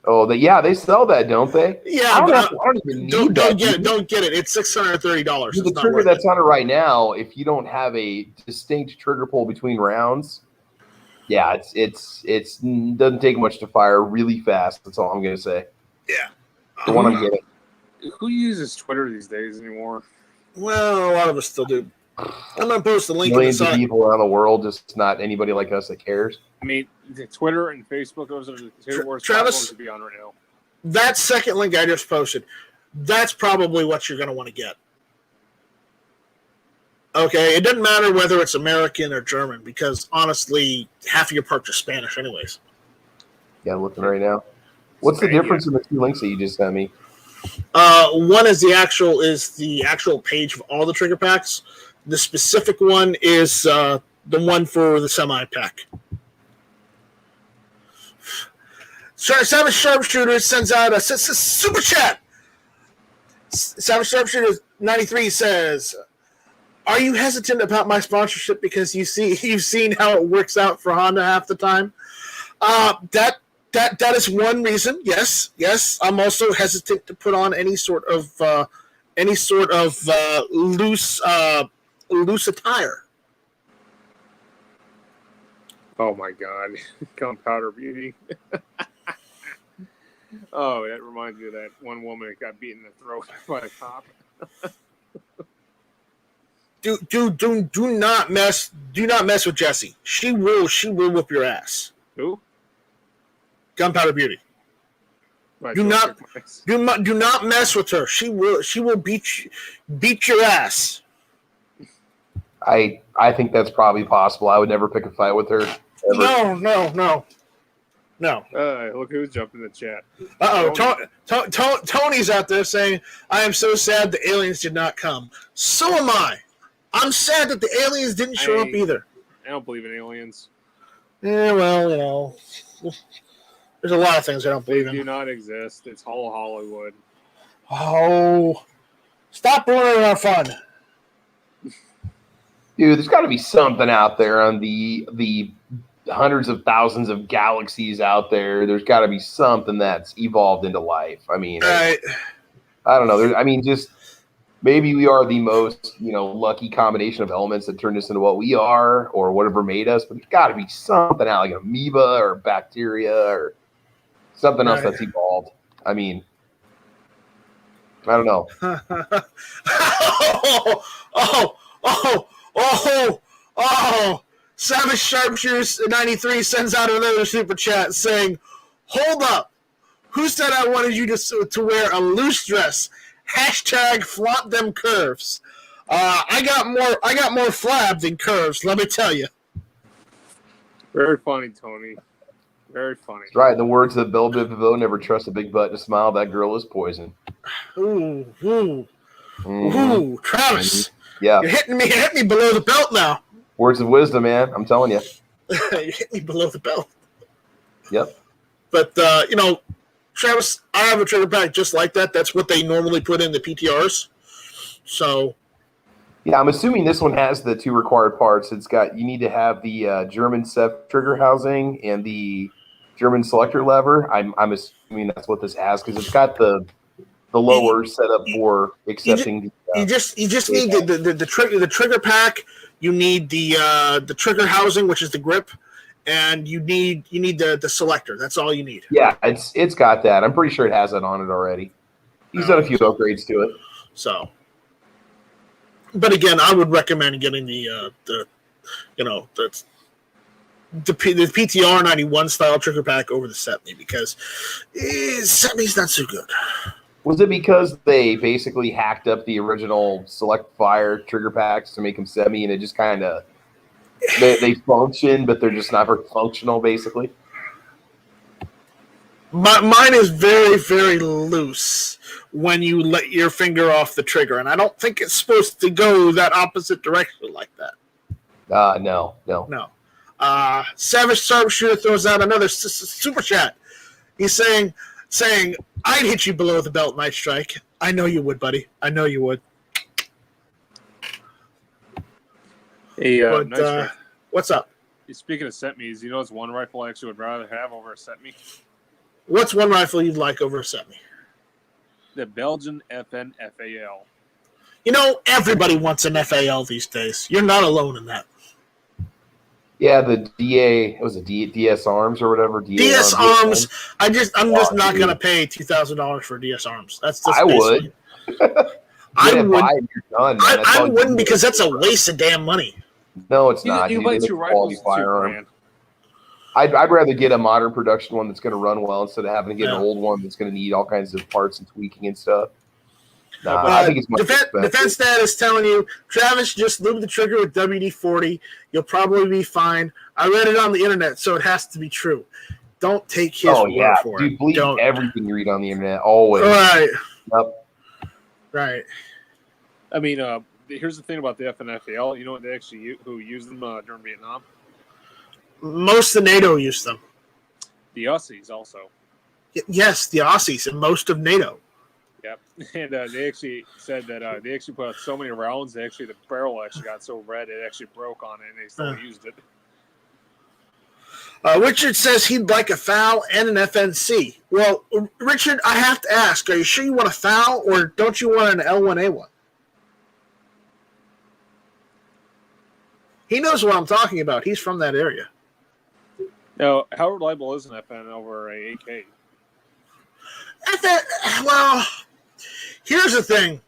Oh, they sell that, don't they? Yeah, I don't even need that. Don't get it. It's $630. The trigger that's on it right now, if you don't have a distinct trigger pull between rounds, yeah, it's doesn't take much to fire really fast. That's all I'm gonna say. Yeah, the one I'm getting. Who uses Twitter these days anymore? Well, a lot of us still do. I'm gonna post the link. Millions of people around the world, just not anybody like us that cares. I mean, Twitter and Facebook, those are the two worst Travis, platforms to be on right now. That second link I just posted, that's probably what you're going to want to get. Okay, it doesn't matter whether it's American or German, because honestly, half of your parts are Spanish anyways. Yeah, I'm looking right now. What's the difference in the two links that you just sent me? One is the actual page of all the trigger packs. The specific one is the one for the semi pack. Savage Sharpshooter sends out a super chat. Savage Sharpshooter 93 says, "Are you hesitant about my sponsorship because you've seen how it works out for Honda half the time?" That is one reason. Yes. I'm also hesitant to put on any sort of loose attire. Oh my God, Gunpowder Beauty. Oh, that reminds me of that one woman that got beaten in the throat by a cop. Do not mess with Jessie. She will whoop your ass. Who? Gunpowder Beauty. Do not mess with her. She will beat your ass. I think that's probably possible. I would never pick a fight with her. Ever. No. Look who's jumped in the chat. Tony's out there saying, "I am so sad the aliens did not come." So am I. I'm sad that the aliens didn't show up either. I don't believe in aliens. Yeah, well, there's a lot of things I don't believe in. They do not exist. It's all Hollywood. Oh, stop ruining our fun. Dude, there's got to be something out there on the hundreds of thousands of galaxies out there. There's got to be something that's evolved into life. I mean, I don't know. maybe we are the most, lucky combination of elements that turned us into what we are or whatever made us, but there's got to be something out like an amoeba or bacteria or something else that's evolved. I mean, I don't know. Oh. Savage Sharpshooters 93 sends out another super chat saying, hold up. Who said I wanted you to wear a loose dress? Hashtag flaunt them curves. I got more flab than curves, let me tell you. Very funny, Tony. Very funny. That's right. In the words of Belle Biv, never trust a big butt to smile. That girl is poison. Ooh, Travis. Yeah. You're hitting me below the belt now. Words of wisdom, man. I'm telling you. You're hitting me below the belt. Yep. But, Travis, I have a trigger pack just like that. That's what they normally put in the PTRs. So. Yeah, I'm assuming this one has the 2 required parts. You need to have the German SEV trigger housing and the German selector lever. I'm assuming that's what this has because it's got the lower setup for accepting. You just need the trigger pack. You need the trigger housing, which is the grip, and you need the selector. That's all you need. Yeah, it's got that. I'm pretty sure it has that on it already. He's done a few upgrades to it. So, but again, I would recommend getting the PTR 91 style trigger pack over the Setme because Setme's not so good. Was it because they basically hacked up the original Select Fire trigger packs to make them semi, and it just kind of they function, but they're just not very functional, basically? Mine is very, very loose when you let your finger off the trigger, and I don't think it's supposed to go that opposite direction like that. No. Savage Sharpshooter throws out another super chat. He's saying, I'd hit you below the belt, Night Strike. I know you would, buddy. I know you would. Hey, Night Strike. What's up? Speaking of Setmes, it's one rifle I actually would rather have over a Setme? What's one rifle you'd like over a Setme? The Belgian FN FAL. Everybody wants an FAL these days. You're not alone in that. Yeah, the DS Arms or whatever. DS Arms. I'm just not gonna pay $2,000 for DS Arms. That's just I would. I wouldn't because that's a waste of damn money. No, it's not. You buy 2 rifles, $2,000. I'd rather get a modern production one that's going to run well instead of having to get an old one that's going to need all kinds of parts and tweaking and stuff. I think it's much Defense Dad is telling you, Travis, just lube the trigger with WD-40. You'll probably be fine. I read it on the internet, so it has to be true. Don't take his word for it. Believe everything you read on the internet, always. Right. Yep. Right. I mean, here's the thing about the FNFAL. You know what who used them during Vietnam? Most of NATO used them. The Aussies also. Yes, the Aussies and most of NATO. Yep, and they actually said that they actually put out so many rounds. The barrel actually got so red it actually broke on it, and they still used it. Richard says he'd like a FAL and an FNC. Well, Richard, I have to ask: are you sure you want a FAL or don't you want an L1A1? He knows what I'm talking about. He's from that area. Now, how reliable is an FN over a AK? Well, here's the thing.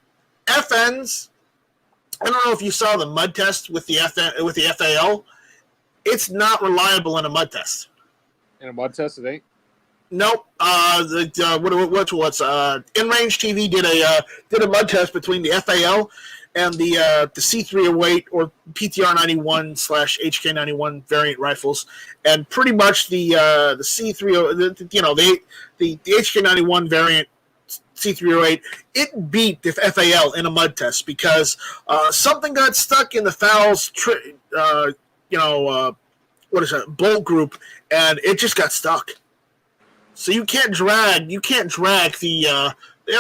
FNs, I don't know if you saw the mud test with the FAL. It's not reliable in a mud test. In a mud test, it ain't? Nope. InRange TV did a mud test between the FAL and the C308 or PTR91 / HK91 variant rifles, and pretty much the C308, the HK91 variant C308, it beat the FAL in a mud test because something got stuck in the FAL's bolt group, and it just got stuck. So you can't drag the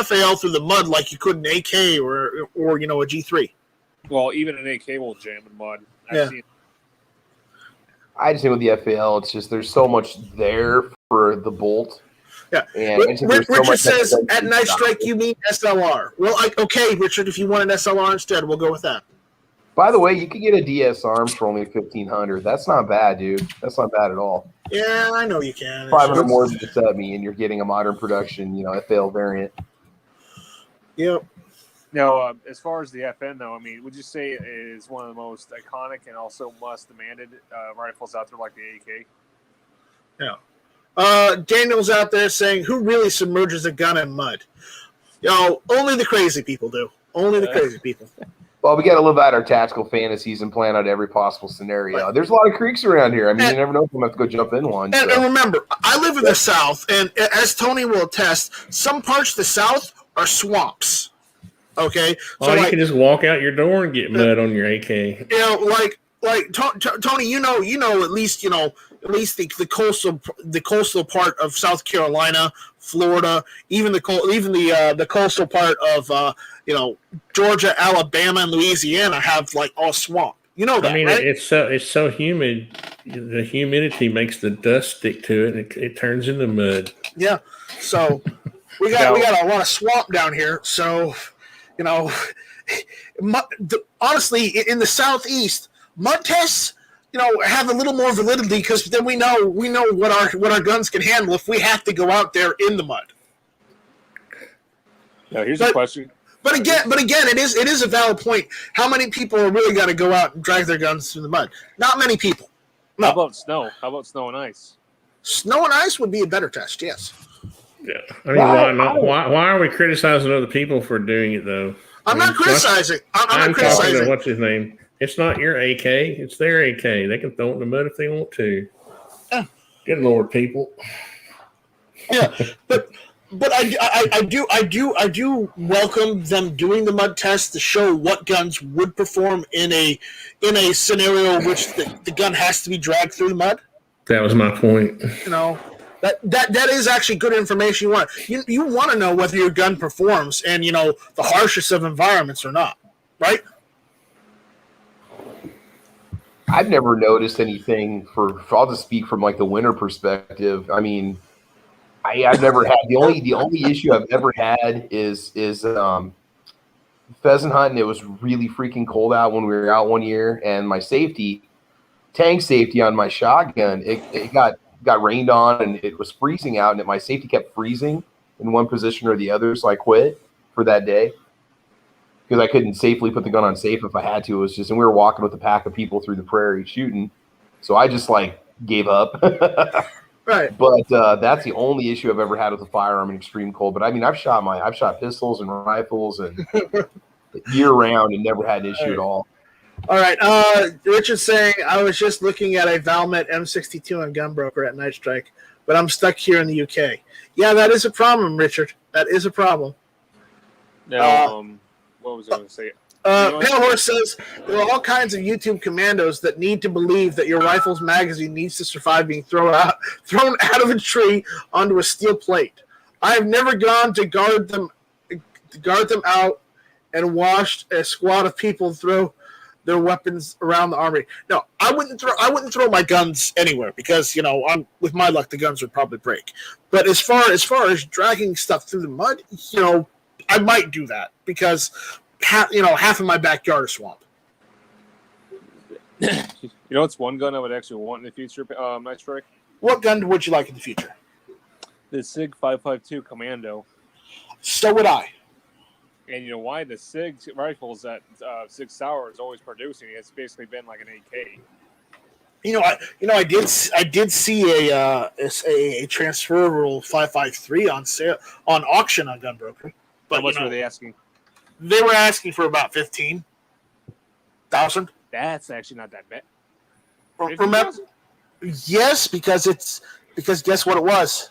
FAL through the mud like you could an AK or a G3. Well, even an AK will jam in mud. I just think with the FAL, it's just there's so much there for the bolt Yeah. And Richard says at Night Strike you mean SLR. Well, okay, Richard, if you want an SLR instead, we'll go with that. By the way, you could get a DS Arms for only $1,500. That's not bad, dude. That's not bad at all. Yeah, I know you can. 500 more than the Sub-Me, and you're getting a modern production, FL variant. Yep. Now, as far as the FN, though, I mean, would you say it is one of the most iconic and also most demanded rifles out there, like the AK? Yeah. Daniel's out there saying, "Who really submerges a gun in mud?" Only the crazy people do. Only the crazy people. Well, we got to live out our tactical fantasies and plan out every possible scenario. Right. There's a lot of creeks around here. I mean, you never know if I'm going to have to go jump in one. And remember, I live in the South, and as Tony will attest, some parts of the South are swamps. Okay? So you can just walk out your door and get mud on your AK. Tony, at least the coastal part of South Carolina, Florida, even the coastal part of Georgia, Alabama, and Louisiana have like all swamp. You know that, I mean, right? it's so humid. The humidity makes the dust stick to it, and it turns into mud. Yeah. So we got a lot of swamp down here. So honestly, in the Southeast, mud tests, have a little more validity because then we know what our guns can handle if we have to go out there in the mud. Now, here's a question. But again, it is a valid point. How many people are really got to go out and drag their guns through the mud? Not many people. No. How about snow? How about snow and ice? Snow and ice would be a better test. Yes. Yeah. I mean, why are we criticizing other people for doing it though? I'm not criticizing. I'm not criticizing. What's his name? It's not your AK. It's their AK. They can throw it in the mud if they want to. Yeah. Good Lord, people. Yeah, but I do welcome them doing the mud test to show what guns would perform in a scenario in which the gun has to be dragged through the mud. That was my point. That is actually good information. You want to know whether your gun performs in the harshest of environments or not, right? I've never noticed anything I'll just speak from like the winter perspective. I mean, I've never had the only issue I've ever had is pheasant hunting. It was really freaking cold out when we were out one year, and my tank safety on my shotgun, it got rained on and it was freezing out, and my safety kept freezing in one position or the other, so I quit for that day because I couldn't safely put the gun on safe if I had to. It was just, and we were walking with a pack of people through the prairie shooting, so I just gave up. Right. But that's the only issue I've ever had with a firearm in extreme cold. But I mean, I've shot pistols and rifles and year round and never had an issue at all. All right. Richard's saying, I was just looking at a Valmet M62 on Gunbroker at Night Strike, but I'm stuck here in the UK. Yeah, that is a problem, Richard. That is a problem. Now, what was I going to say? Pale Horse says, there are all kinds of YouTube commandos that need to believe that your rifle's magazine needs to survive being thrown out of a tree onto a steel plate. I have never gone to guard them out and watched a squad of people throw their weapons around the armory. No, I wouldn't throw my guns anywhere because with my luck the guns would probably break. But as far as dragging stuff through the mud, I might do that because half of my backyard is swamp. It's one gun I would actually want in the future, Night Strike? What gun would you like in the future? The SIG 552 Commando. So would I. And you know why? The SIG rifles that SIG Sauer is always producing, it's basically been like an AK. I did see a transferable 553 on sale on auction on Gunbroker. But how much were they asking? They were asking for about 15,000. That's actually not that bad. Remember? Yes, because guess what it was?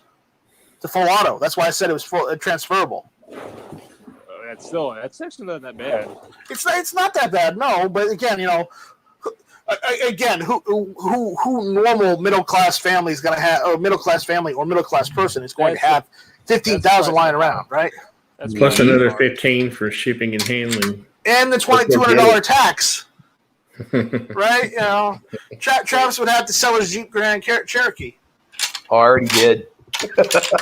The full auto. That's why I said it was transferable. That's actually not that bad. It's not that bad, no. But again, who normal middle class family is going to have, or middle class family or middle class person is going to have 15,000 lying around, right? That's plus another 15 for shipping and handling, and the $2,200 tax. Right? Travis would have to sell his Jeep Grand Cherokee. Already did.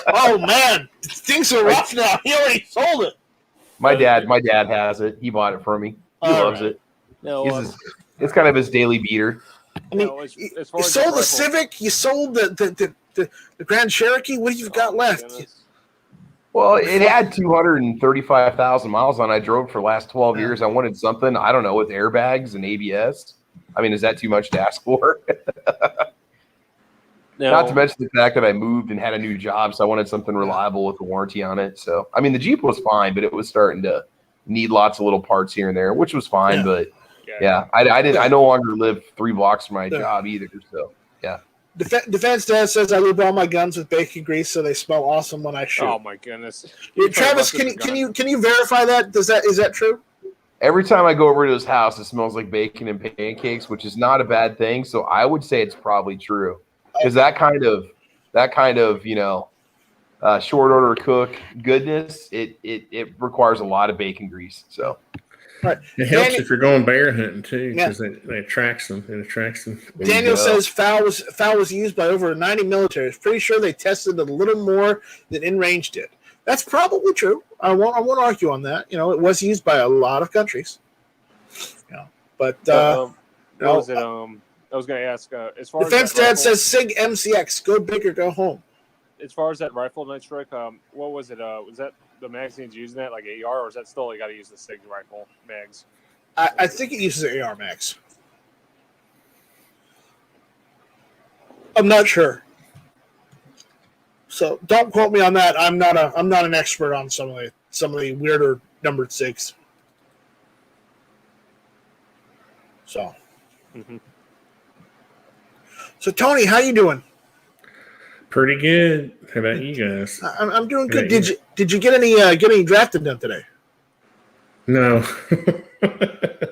Oh man, things are rough now. He already sold it. My dad has it. He bought it for me. He loves it. No, It's kind of his daily beater. I mean, no, as far you as sold the rifle- Civic. You sold the Grand Cherokee. What have you got left? goodness. Well, it had 235,000 miles on it. I drove for the last 12 years. I wanted something, I don't know, with airbags and ABS. I mean, is that too much to ask for? No, Not to mention the fact that I moved and had a new job, so I wanted something reliable with a warranty on it. So, I mean, the Jeep was fine, but it was starting to need lots of little parts here and there, which was fine. Yeah. But I no longer live 3 blocks from my job either. So, yeah. Defense Dad says I lube all my guns with bacon grease so they smell awesome when I shoot. oh my goodness. Travis, can you verify that? Is that true? Every time I go over to his house, it smells like bacon and pancakes, which is not a bad thing. So I would say it's probably true, because that kind of short order cook goodness, it requires a lot of bacon grease. So Right. It helps if you're going bear hunting too, because it attracts them. It attracts them. Daniel says foul was used by over 90 militaries. Pretty sure they tested it a little more than in range did. That's probably true. I won't argue on that. It was used by a lot of countries. But what was it? I was going to ask. As far Defense as that Dad rifle, says Sig MCX, go big or go home. as far as that rifle, Night Strike, what was it? Was that the magazines using that, like AR, or is that still you got to use the SIG rifle mags? I think it uses AR mags. I'm not sure. So don't quote me on that. I'm not an expert on some of the weirder numbered SIGs. So. Mm-hmm. So Tony, how you doing? Pretty good. How about you guys? I'm doing good. Did you get any drafting done today? No.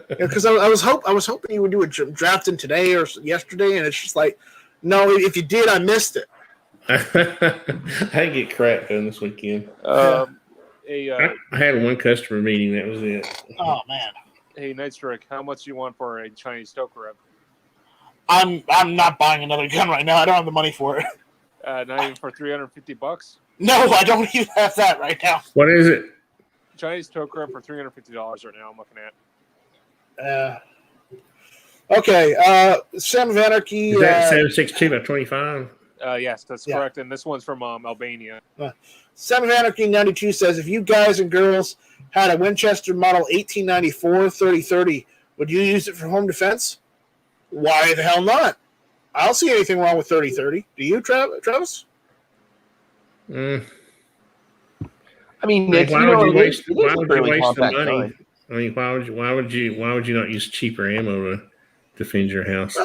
Because I was hoping you would do a drafting today or yesterday, and it's just like, no. If you did, I missed it. I didn't get crap done this weekend. I I had one customer meeting. That was it. Oh man. Hey, Night Strike, how much do you want for a Chinese Tokarev? I'm not buying another gun right now. I don't have the money for it. Not even for $350. No, I don't even have that right now. What is it? Chinese Tokarev for $350 right now. I'm looking at. Okay. Sam of Anarchy. Is that 762 by 25? Yes, that's correct. And this one's from Albania. Sam of Anarchy 92 says, if you guys and girls had a Winchester model 1894 30-30, would you use it for home defense? Why the hell not? I don't see anything wrong with 30-30. Do you, Travis? Mm. I mean, Why would you waste the gun. money? I mean, why would you not use cheaper ammo to defend your house?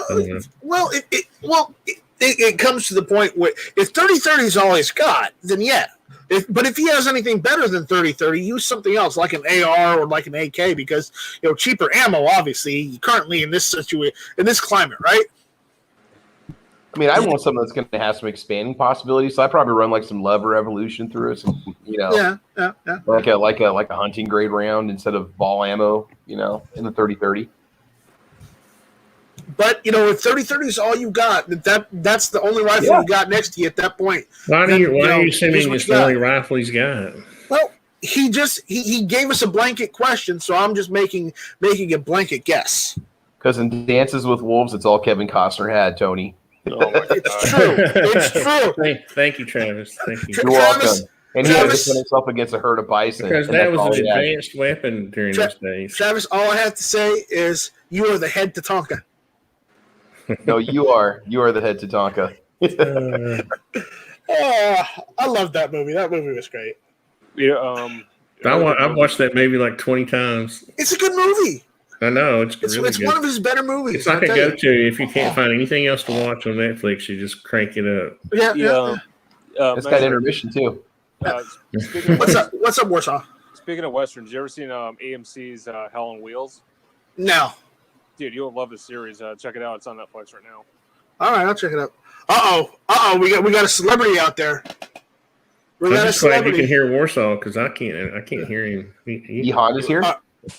It comes to the point where if 30-30 is all he's got, then yeah. But if he has anything better than 30-30, use something else like an AR or like an AK, because cheaper ammo, obviously, currently in this situation, in this climate, right? I mean, I want something that's going to have some expanding possibilities. So I probably run like some lever evolution through it, Yeah. like a hunting grade round instead of ball ammo, in the 30-30. But if 30-30 is all you got, that's the only rifle you got next to you at that point. Why are you assuming it's the only rifle he's got? Well, he gave us a blanket question, so I'm just making a blanket guess. Because in Dances with Wolves, it's all Kevin Costner had, Tony. Oh my God. It's true. It's true. Thank you, Travis. Thank you. You're welcome. And he had to defend himself against a herd of bison. Because that was an advanced weapon during those days. Travis, all I have to say is you are the head to Tonka. No, you are the head to Tonka. I love that movie. That movie was great. Yeah, I've watched that movie like 20 times. It's a good movie. I know it's really it's good. one of his better movies. It's like a go-to if you can't find anything else to watch on Netflix. You just crank it up. Yeah. It's got intermission too. What's up, Warsaw? Speaking of westerns, you ever seen AMC's Hell on Wheels? No. Dude, you'll love this series. Check it out. It's on Netflix right now. All right, I'll check it out. We got a celebrity out there. I'm just glad you can hear Warsaw, because I can't hear him. Honda's here.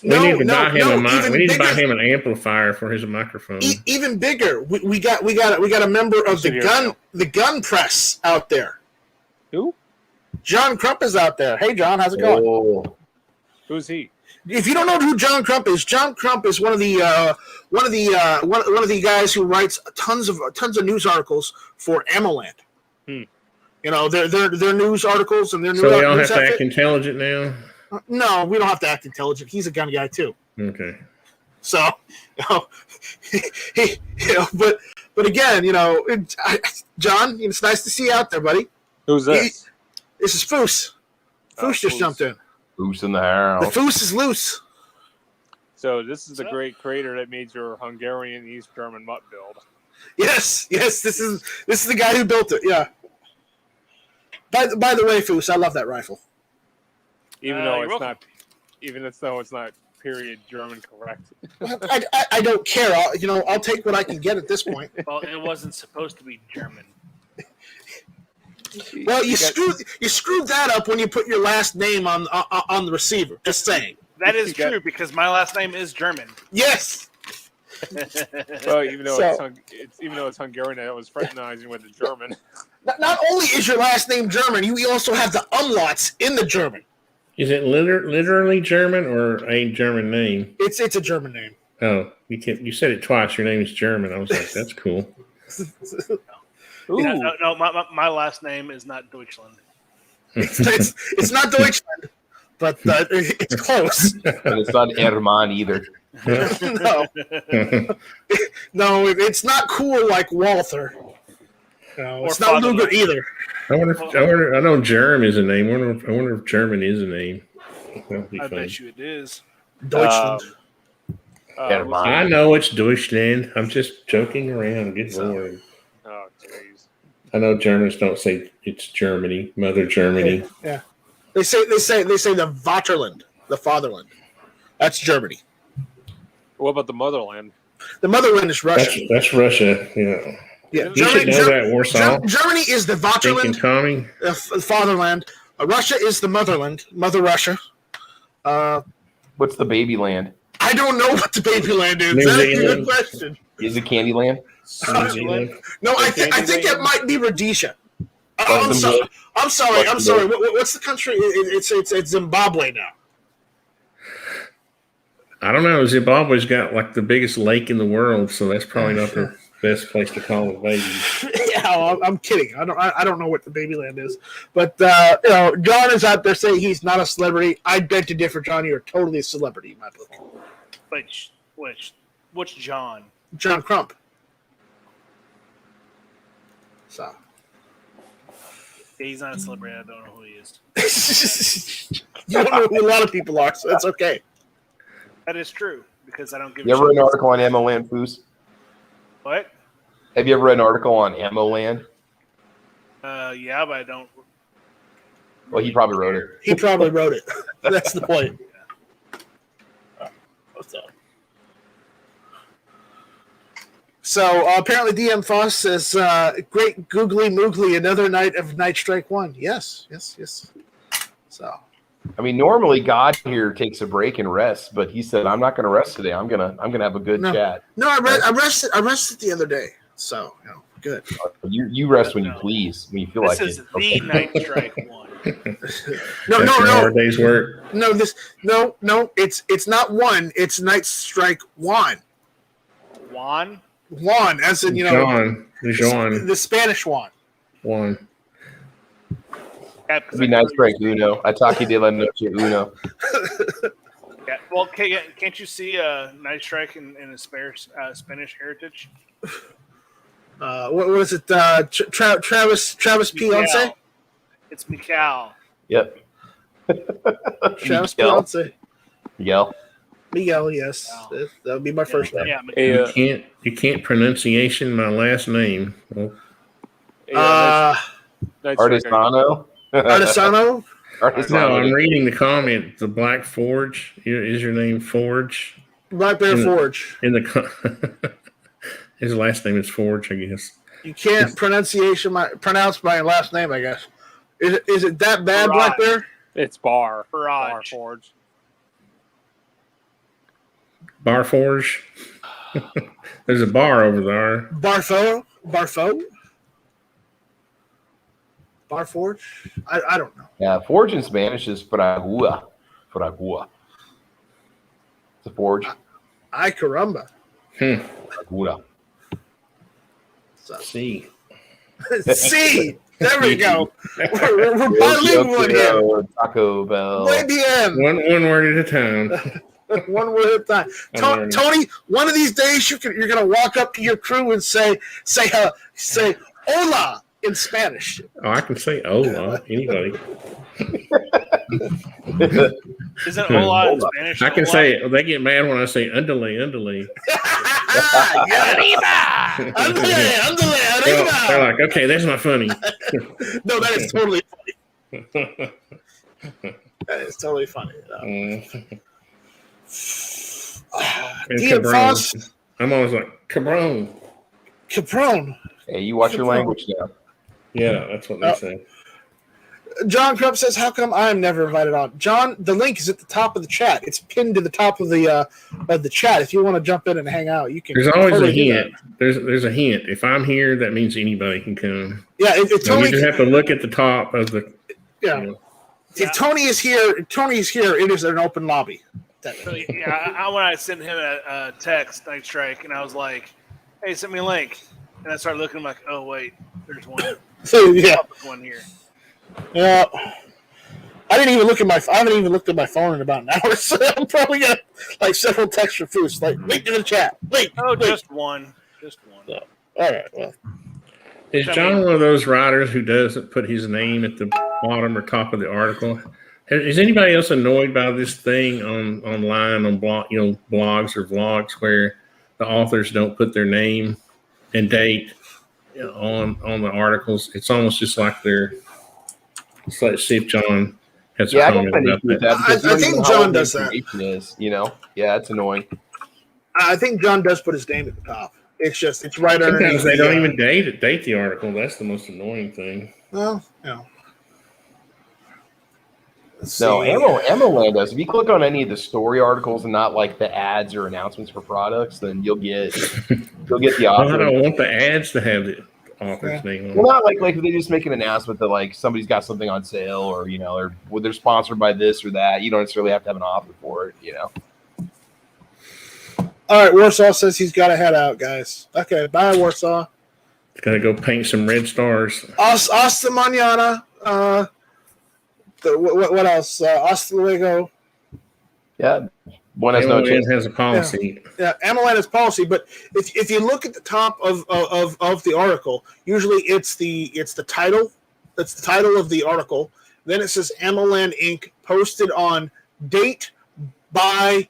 We need to buy him an amplifier for his microphone. Even bigger, we got a member of the gun press out there. Who? John Crump is out there. Hey, John, how's it going? Oh, Who's he? If you don't know who John Crump is one of the guys who writes tons of news articles for AmmoLand. Hmm. You know, their news articles and their So we all news have to outfit. act intelligent now? No, we don't have to act intelligent. He's a gun guy too. Okay. So, but again, John, it's nice to see you out there, buddy. Who's this? This is Foos. Foos just Foos. jumped in. Foos in the The house. Foos is loose. So this is the great creator that made your Hungarian East German mutt build. Yes. This is the guy who built it. Yeah. By the way, Foos, I love that rifle. Even though you're it's welcome. not, even though it's not period German correct. I don't care. I'll take what I can get at this point. Well, it wasn't supposed to be German. Well, you screwed that up when you put your last name on the receiver. Just saying. That is You got- true because my last name is German. Yes. Well, even though So- it's Hungarian, I was fraternizing with the German. Not only is your last name German, you also have the umlauts in the German. Is it literally German or a German name? It's a German name. Oh, you said it twice. Your name is German. I was like, that's cool. Ooh, No, my last name is not Deutschland. It's not Deutschland, but it's close. And it's not Herman either. No, it's not cool like Walther. No, it's Or not Luger Fatherland. either. I know Germ is a name. I wonder if German is a name. That'd be I funny. bet you it is. Deutschland. Herman. I know it's Deutschland. I'm just joking around. Good Lord. oh, jeez. I know Germans don't say it's Germany, Mother Germany. Yeah. They say the Vaterland, the fatherland. That's Germany. What about the motherland? The motherland is Russia. That's Russia. Yeah. Yeah, You should know that, Warsaw. Germany is the Thinking Vaterland, Tommy. fatherland. Russia is the motherland, Mother Russia. What's the baby land? I don't know what the baby land is. New That's a Zealand. good question. Is it Candyland? New Zealand. No, I think it might be Rhodesia. I'm Luxembourg. sorry. Luxembourg. What's the country? It's Zimbabwe now. I don't know. Zimbabwe's got like the biggest lake in the world, so that's probably not the best place to call a baby. Yeah, I'm kidding. I don't know what the baby land is, but John is out there saying he's not a celebrity. I beg to differ, John. You're totally a celebrity in my book. Which John? John Crump. So Yeah, he's not a celebrity. I don't know who he is. you don't know who a lot of people are, so that's okay. That is true because I don't give. You a ever read shit. an article on Ammo Land, Foos? What? Have you ever read an article on Ammo Land? Yeah, but I don't. Well, he probably wrote it. He probably wrote it. That's the point. So apparently DM Foss says, great googly moogly, another night of Night Strike 1. Yes. So I mean, normally God here takes a break and rests, but he said, "I'm not going to rest today. I'm gonna have a good No. chat." no, I rested the other day. So good. You rest when you please, when you feel This like is it. the Night Strike one. No, After a hard day's work. no. It's not one. It's Night Strike 1. Juan? Juan, as in John. the Spanish Juan. One. Yeah, It'd be nice, Frank Uno. Ataque de la Noche Uno. Yeah. Well, can't you see Night Strike in a Spanish heritage? What was it? Travis Beyonce? Miguel. It's Miguel. Yep. Travis Miguel. Beyonce. Miguel. Yes. That would be my first name. Yeah, Hey, You can't pronunciation my last name. Well, Night Strike, Artisano. Artisano? no, I'm reading the comment. The Black Forge. Is your name Forge? Black Bear Forge. His last name is Forge, I guess. You can't pronounce my last name, I guess. Is it that bad, Barrage. Black Bear? It's Bar Barrage. Forge. Bar Forge. There's a bar over there. Barfo? Bar Forge? I don't know. Yeah, forge in Spanish is fragua. Fragua. It's a forge. Ay caramba. Fragua. So. See. See, there we go. We're bilingual here. Taco Bell. Muy bien. One word at a time. One word at a time. Tony, one of these days you're gonna walk up to your crew and say hola in Spanish. Oh, I can say hola. Anybody. Isn't hola in Spanish? I can say they get mad when I say underlay. Arriba! Arriba! They're like, okay, that's not funny. No, that is totally funny. That is totally funny. Cabron. I'm always like, Cabron. Cabron. Hey, you watch your language now. Yeah, that's what they say. John Crump says, how come I am never invited on? John, the link is at the top of the chat. It's pinned to the top of the chat. If you want to jump in and hang out, you can. There's always a hint. There's a hint. If I'm here, that means anybody can come. Yeah, if Tony, you just have to look at the top of the. Yeah. You know. If Tony is here, it is an open lobby. So, yeah, when I sent him a text, Night Strike, and I was like, "Hey, send me a link," and I started looking. I'm like, "Oh wait, there's one." So yeah, one here. Yeah, I haven't even looked at my phone in about an hour, so I'm probably got like several texts from Foos. Like, link in the chat. Wait. Just one. All right. Well, is John one of those writers who doesn't put his name at the bottom or top of the article? Is anybody else annoyed by this thing online on blogs or vlogs where the authors don't put their name and date on the articles? It's almost just like Let's see if John has a comment about that. I think John does that. Yeah, it's annoying. I think John does put his name at the top. It's right underneath. Sometimes they don't even date the article. That's the most annoying thing. Well, No, AmmoLand does. If you click on any of the story articles and not like the ads or announcements for products, then you'll get the author. Oh, I don't want the ads to have the author's name on it. Well, not like if they just make an announcement that like somebody's got something on sale or or they're sponsored by this or that. You don't necessarily have to have an offer for it. All right, Warsaw says he's got to head out, guys. Okay, bye, Warsaw. Gotta go paint some red stars. Hasta mañana. What else? Hasta luego. Yeah. AmmoLand has a policy. Yeah, AmmoLand has policy, but if you look at the top of the article, usually it's the title. That's the title of the article. Then it says AmmoLand Inc. posted on date by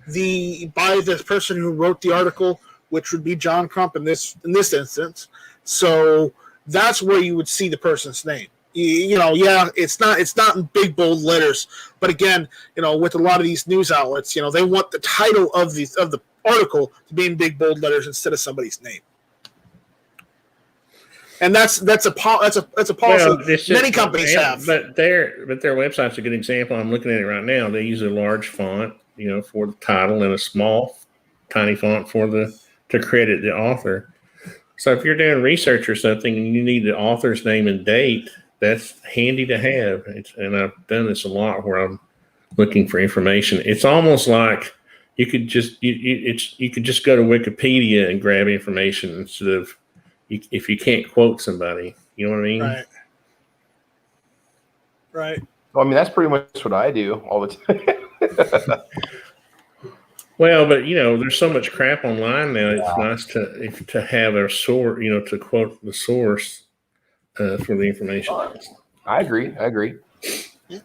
the person who wrote the article, which would be John Crump in this instance. So that's where you would see the person's name. It's not in big bold letters, but again, with a lot of these news outlets, they want the title of the article to be in big bold letters instead of somebody's name. And that's a policy many companies have. But their website's a good example. I'm looking at it right now. They use a large font, for the title, and a small, tiny font to credit the author. So if you're doing research or something and you need the author's name and date, that's handy to have. And I've done this a lot where I'm looking for information. It's almost like you could just go to Wikipedia and grab information instead of if you can't quote somebody. You know what I mean? Right. Well, I mean, that's pretty much what I do all the time. Well, but there's so much crap online now. It's nice to have a source, to quote the source for the information. I agree. Yeah.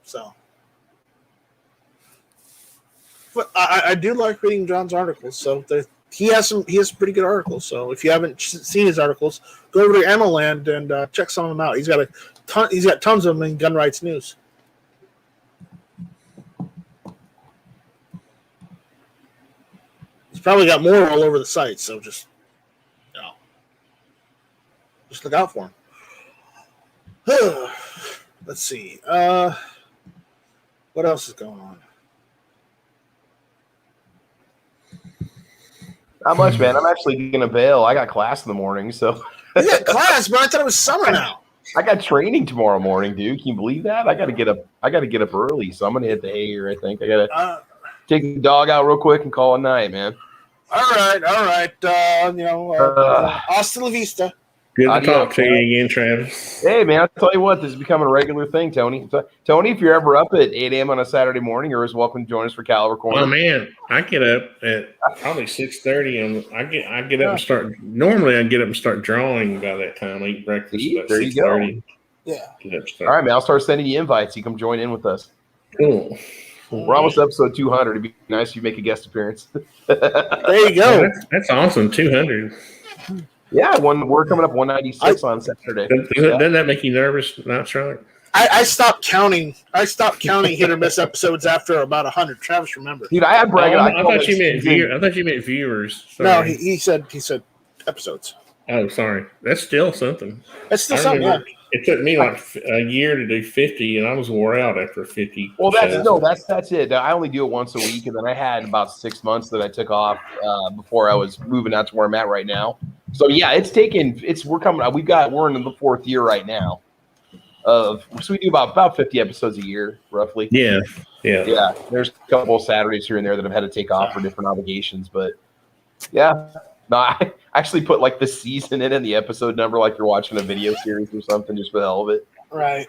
So, but I do like reading John's articles. So he has some pretty good articles. So if you haven't seen his articles, go over to AmmoLand and check some of them out. He's got tons of them in Gun Rights News. He's probably got more all over the site, so just look out for him. Let's see. What else is going on? Not much, man. I'm actually gonna bail. I got class in the morning, so You got class, but I thought it was summer now. I got training tomorrow morning, dude. Can you believe that? I got to get up early, so I'm gonna hit the hay here. I think I gotta take the dog out real quick and call it night, man. All right. Hasta la vista. Good to talk to you again, Travis. Hey, man, I'll tell you what, this is becoming a regular thing, Tony. Tony, if you're ever up at 8 a.m. on a Saturday morning, you're always welcome to join us for Caliber Corner. Oh, man, I get up at probably 6:30, and I get up and start. Normally, I get up and start drawing by that time. I eat breakfast. There you go. Yeah. All right, man, I'll start sending you invites. You come join in with us. Cool. We're almost episode 200. It'd be nice if you make a guest appearance. There you go. Oh, that's awesome. 200. Yeah, we're coming up 196 on Saturday. Doesn't that make you nervous? Not Strike? I stopped counting. I stopped counting hit or miss episodes after about 100. Travis, remember? Dude, I had bragging. I thought you meant viewers. Sorry. No, he said episodes. Oh, sorry. That's still something. That's still something. Yeah. It took me like a year to do 50, and I was wore out after 50. Well, that's it. I only do it once a week, and then I had about 6 months that I took off before I was moving out to where I'm at right now. So yeah, we're in the 4th year right now. So we do about 50 episodes a year, roughly. Yeah. There's a couple of Saturdays here and there that I've had to take off for different obligations, but yeah. No, I actually put like the season in the episode number, like you're watching a video series or something, just for the hell of it. Right.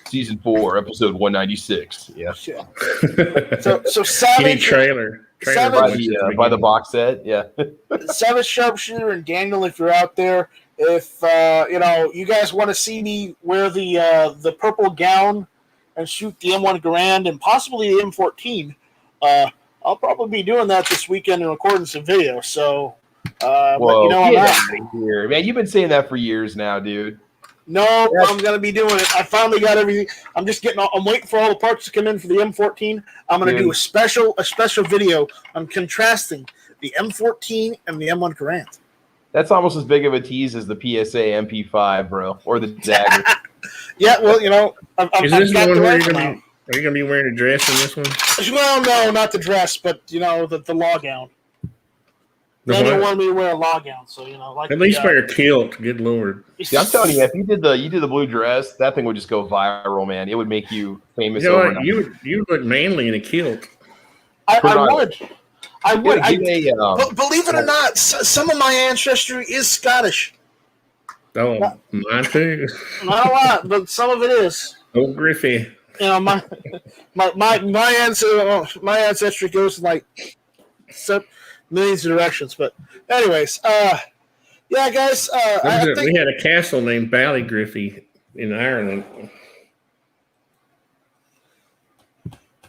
Season 4, episode 196. Yeah. So Savage trailer by the box set. Yeah. Savage Sharpshooter and Daniel, if you're out there, if you guys want to see me wear the purple gown and shoot the M1 Garand and possibly the M14, I'll probably be doing that this weekend and recording some video. So. Whoa, get out of here, man! You've been saying that for years now, dude. No, I'm gonna be doing it. I finally got everything. I'm waiting for all the parts to come in for the M14. I'm gonna do a special video on contrasting the M14 and the M1 Garand. That's almost as big of a tease as the PSA MP5, bro, or the Dagger. Yeah, well, is this the one where are you gonna be wearing a dress in this one? Well, no, not the dress, but the law gown. Daniel wanted me to wear a law gown, so at least wear a kilt. Good lord! Yeah, I'm telling you, if you did the blue dress, that thing would just go viral, man. It would make you famous. You know what? You look manly in a kilt. I would. Believe it or not, some of my ancestry is Scottish. Oh, mine too. Not a lot, but some of it is. Oh, Griffey. My ancestry goes like millions of directions, but anyways, yeah, guys. We had a castle named Ballygriffy in Ireland.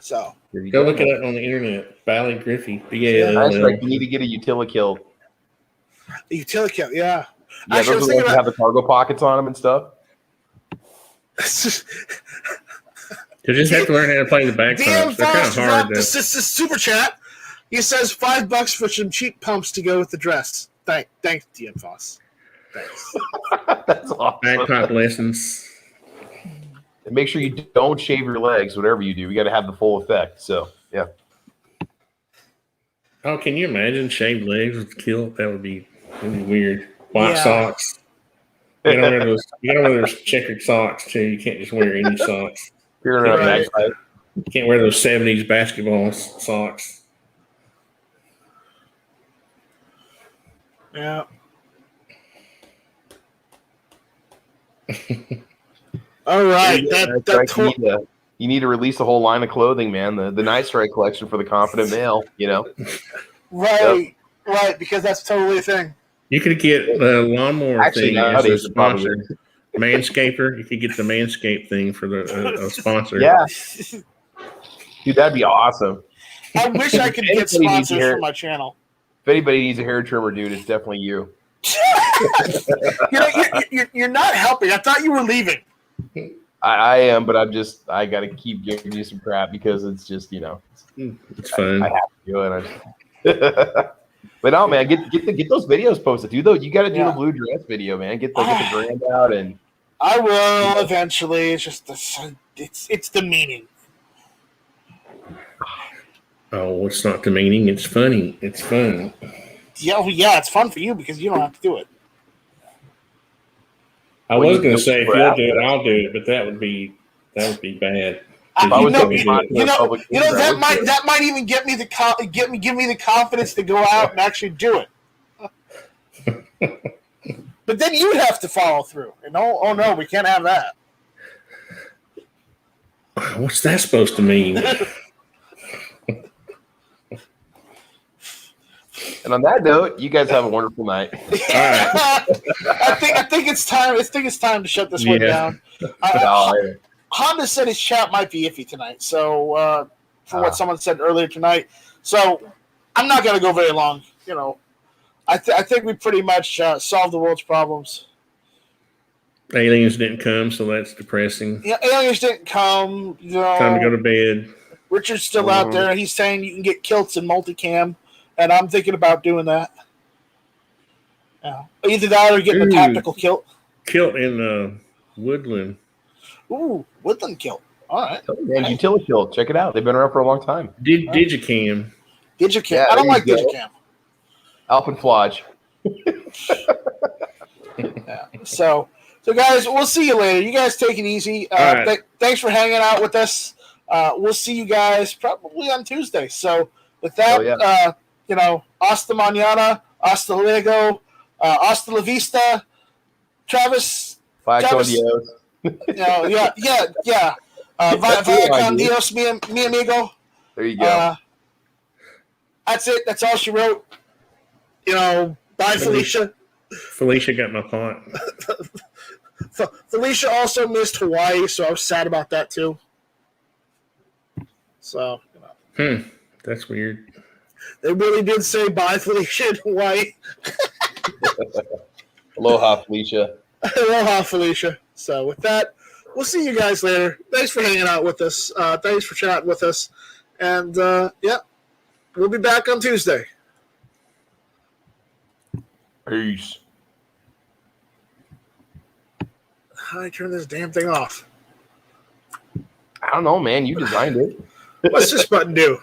So go look it up on the internet. Ballygriffy. Like you need to get a Utilikill. A Utilikill, yeah. Yeah, those are the ones that have the cargo pockets on them and stuff. You just have to learn how to play the bagpipes. They're kind of hard. This is super chat. He says $5 for some cheap pumps to go with the dress. Thanks, DM Foss. Thanks. That's awesome. Bagpipe lessons. And make sure you don't shave your legs, whatever you do. You got to have the full effect. So, yeah. Oh, can you imagine shaved legs with kilt? That would be weird. White socks. You gotta wear those checkered socks too. You can't just wear any socks. You can't wear those 70s basketball socks. Yeah. All right. You need to release a whole line of clothing, man. The Night Strike collection for the confident male, Right. Yep. Right, because that's totally a thing. You could get the lawnmower thing as a sponsor. Manscaper. You could get the Manscaped thing for the sponsor. Yeah. Dude, that'd be awesome. I wish I could get sponsors for my channel. If anybody needs a hair trimmer, dude, it's definitely you. You're not helping. I thought you were leaving. I am, but I got to keep giving you some crap because it's just, it's fun. I have to do it. But no, man, get those videos posted, dude. You got to do the blue dress video, man. Get the brand out, and I will eventually. It's just it's the meaning. Oh, it's not the meaning. It's funny. It's fun. Yeah, it's fun for you because you don't have to do it. I Well, was you going do to say if for you'll after. do it, I'll do it, but that would be bad. If I- I you was know, going to do it for a public you know meeting, I that would do it. might even give me the confidence to go out and actually do it. But then you'd have to follow through. And oh no, we can't have that. What's that supposed to mean? And on that note, you guys have a wonderful night. I think it's time. I think it's time to shut this one down. Honda said his chat might be iffy tonight. So for what someone said earlier tonight, so I'm not going to go very long. You know, I think we pretty much solved the world's problems. Aliens didn't come, so that's depressing. Yeah, aliens didn't come. You know, Time to go to bed. Richard's still out there. He's saying you can get kilts in multicam, and I'm thinking about doing that. Either that or getting a tactical kilt. Kilt in Woodland. Ooh, woodland kilt. All right. And utility kill. Check it out. They've been around for a long time. Digicam. Digicam. Yeah, I don't like there you go. Digicam. Alpenflage. So guys, we'll see you later. You guys take it easy. Right. Thanks for hanging out with us. We'll see you guys probably on Tuesday. So with that, hasta mañana, hasta luego, hasta la vista, Travis. Vaya con Travis, Dios. Yeah. Vaya con Dios, mi amigo. There you go. That's it. That's all she wrote. Bye, Felicia. Felicia got my pot. Felicia also missed Hawaii, so I was sad about that too. So, That's weird. They really did say bye, Felicia, in Hawaii. Aloha, Felicia. Aloha, Felicia. So with that, we'll see you guys later. Thanks for hanging out with us. Thanks for chatting with us. And, we'll be back on Tuesday. Peace. How do I turn this damn thing off? I don't know, man. You designed it. What's this button do?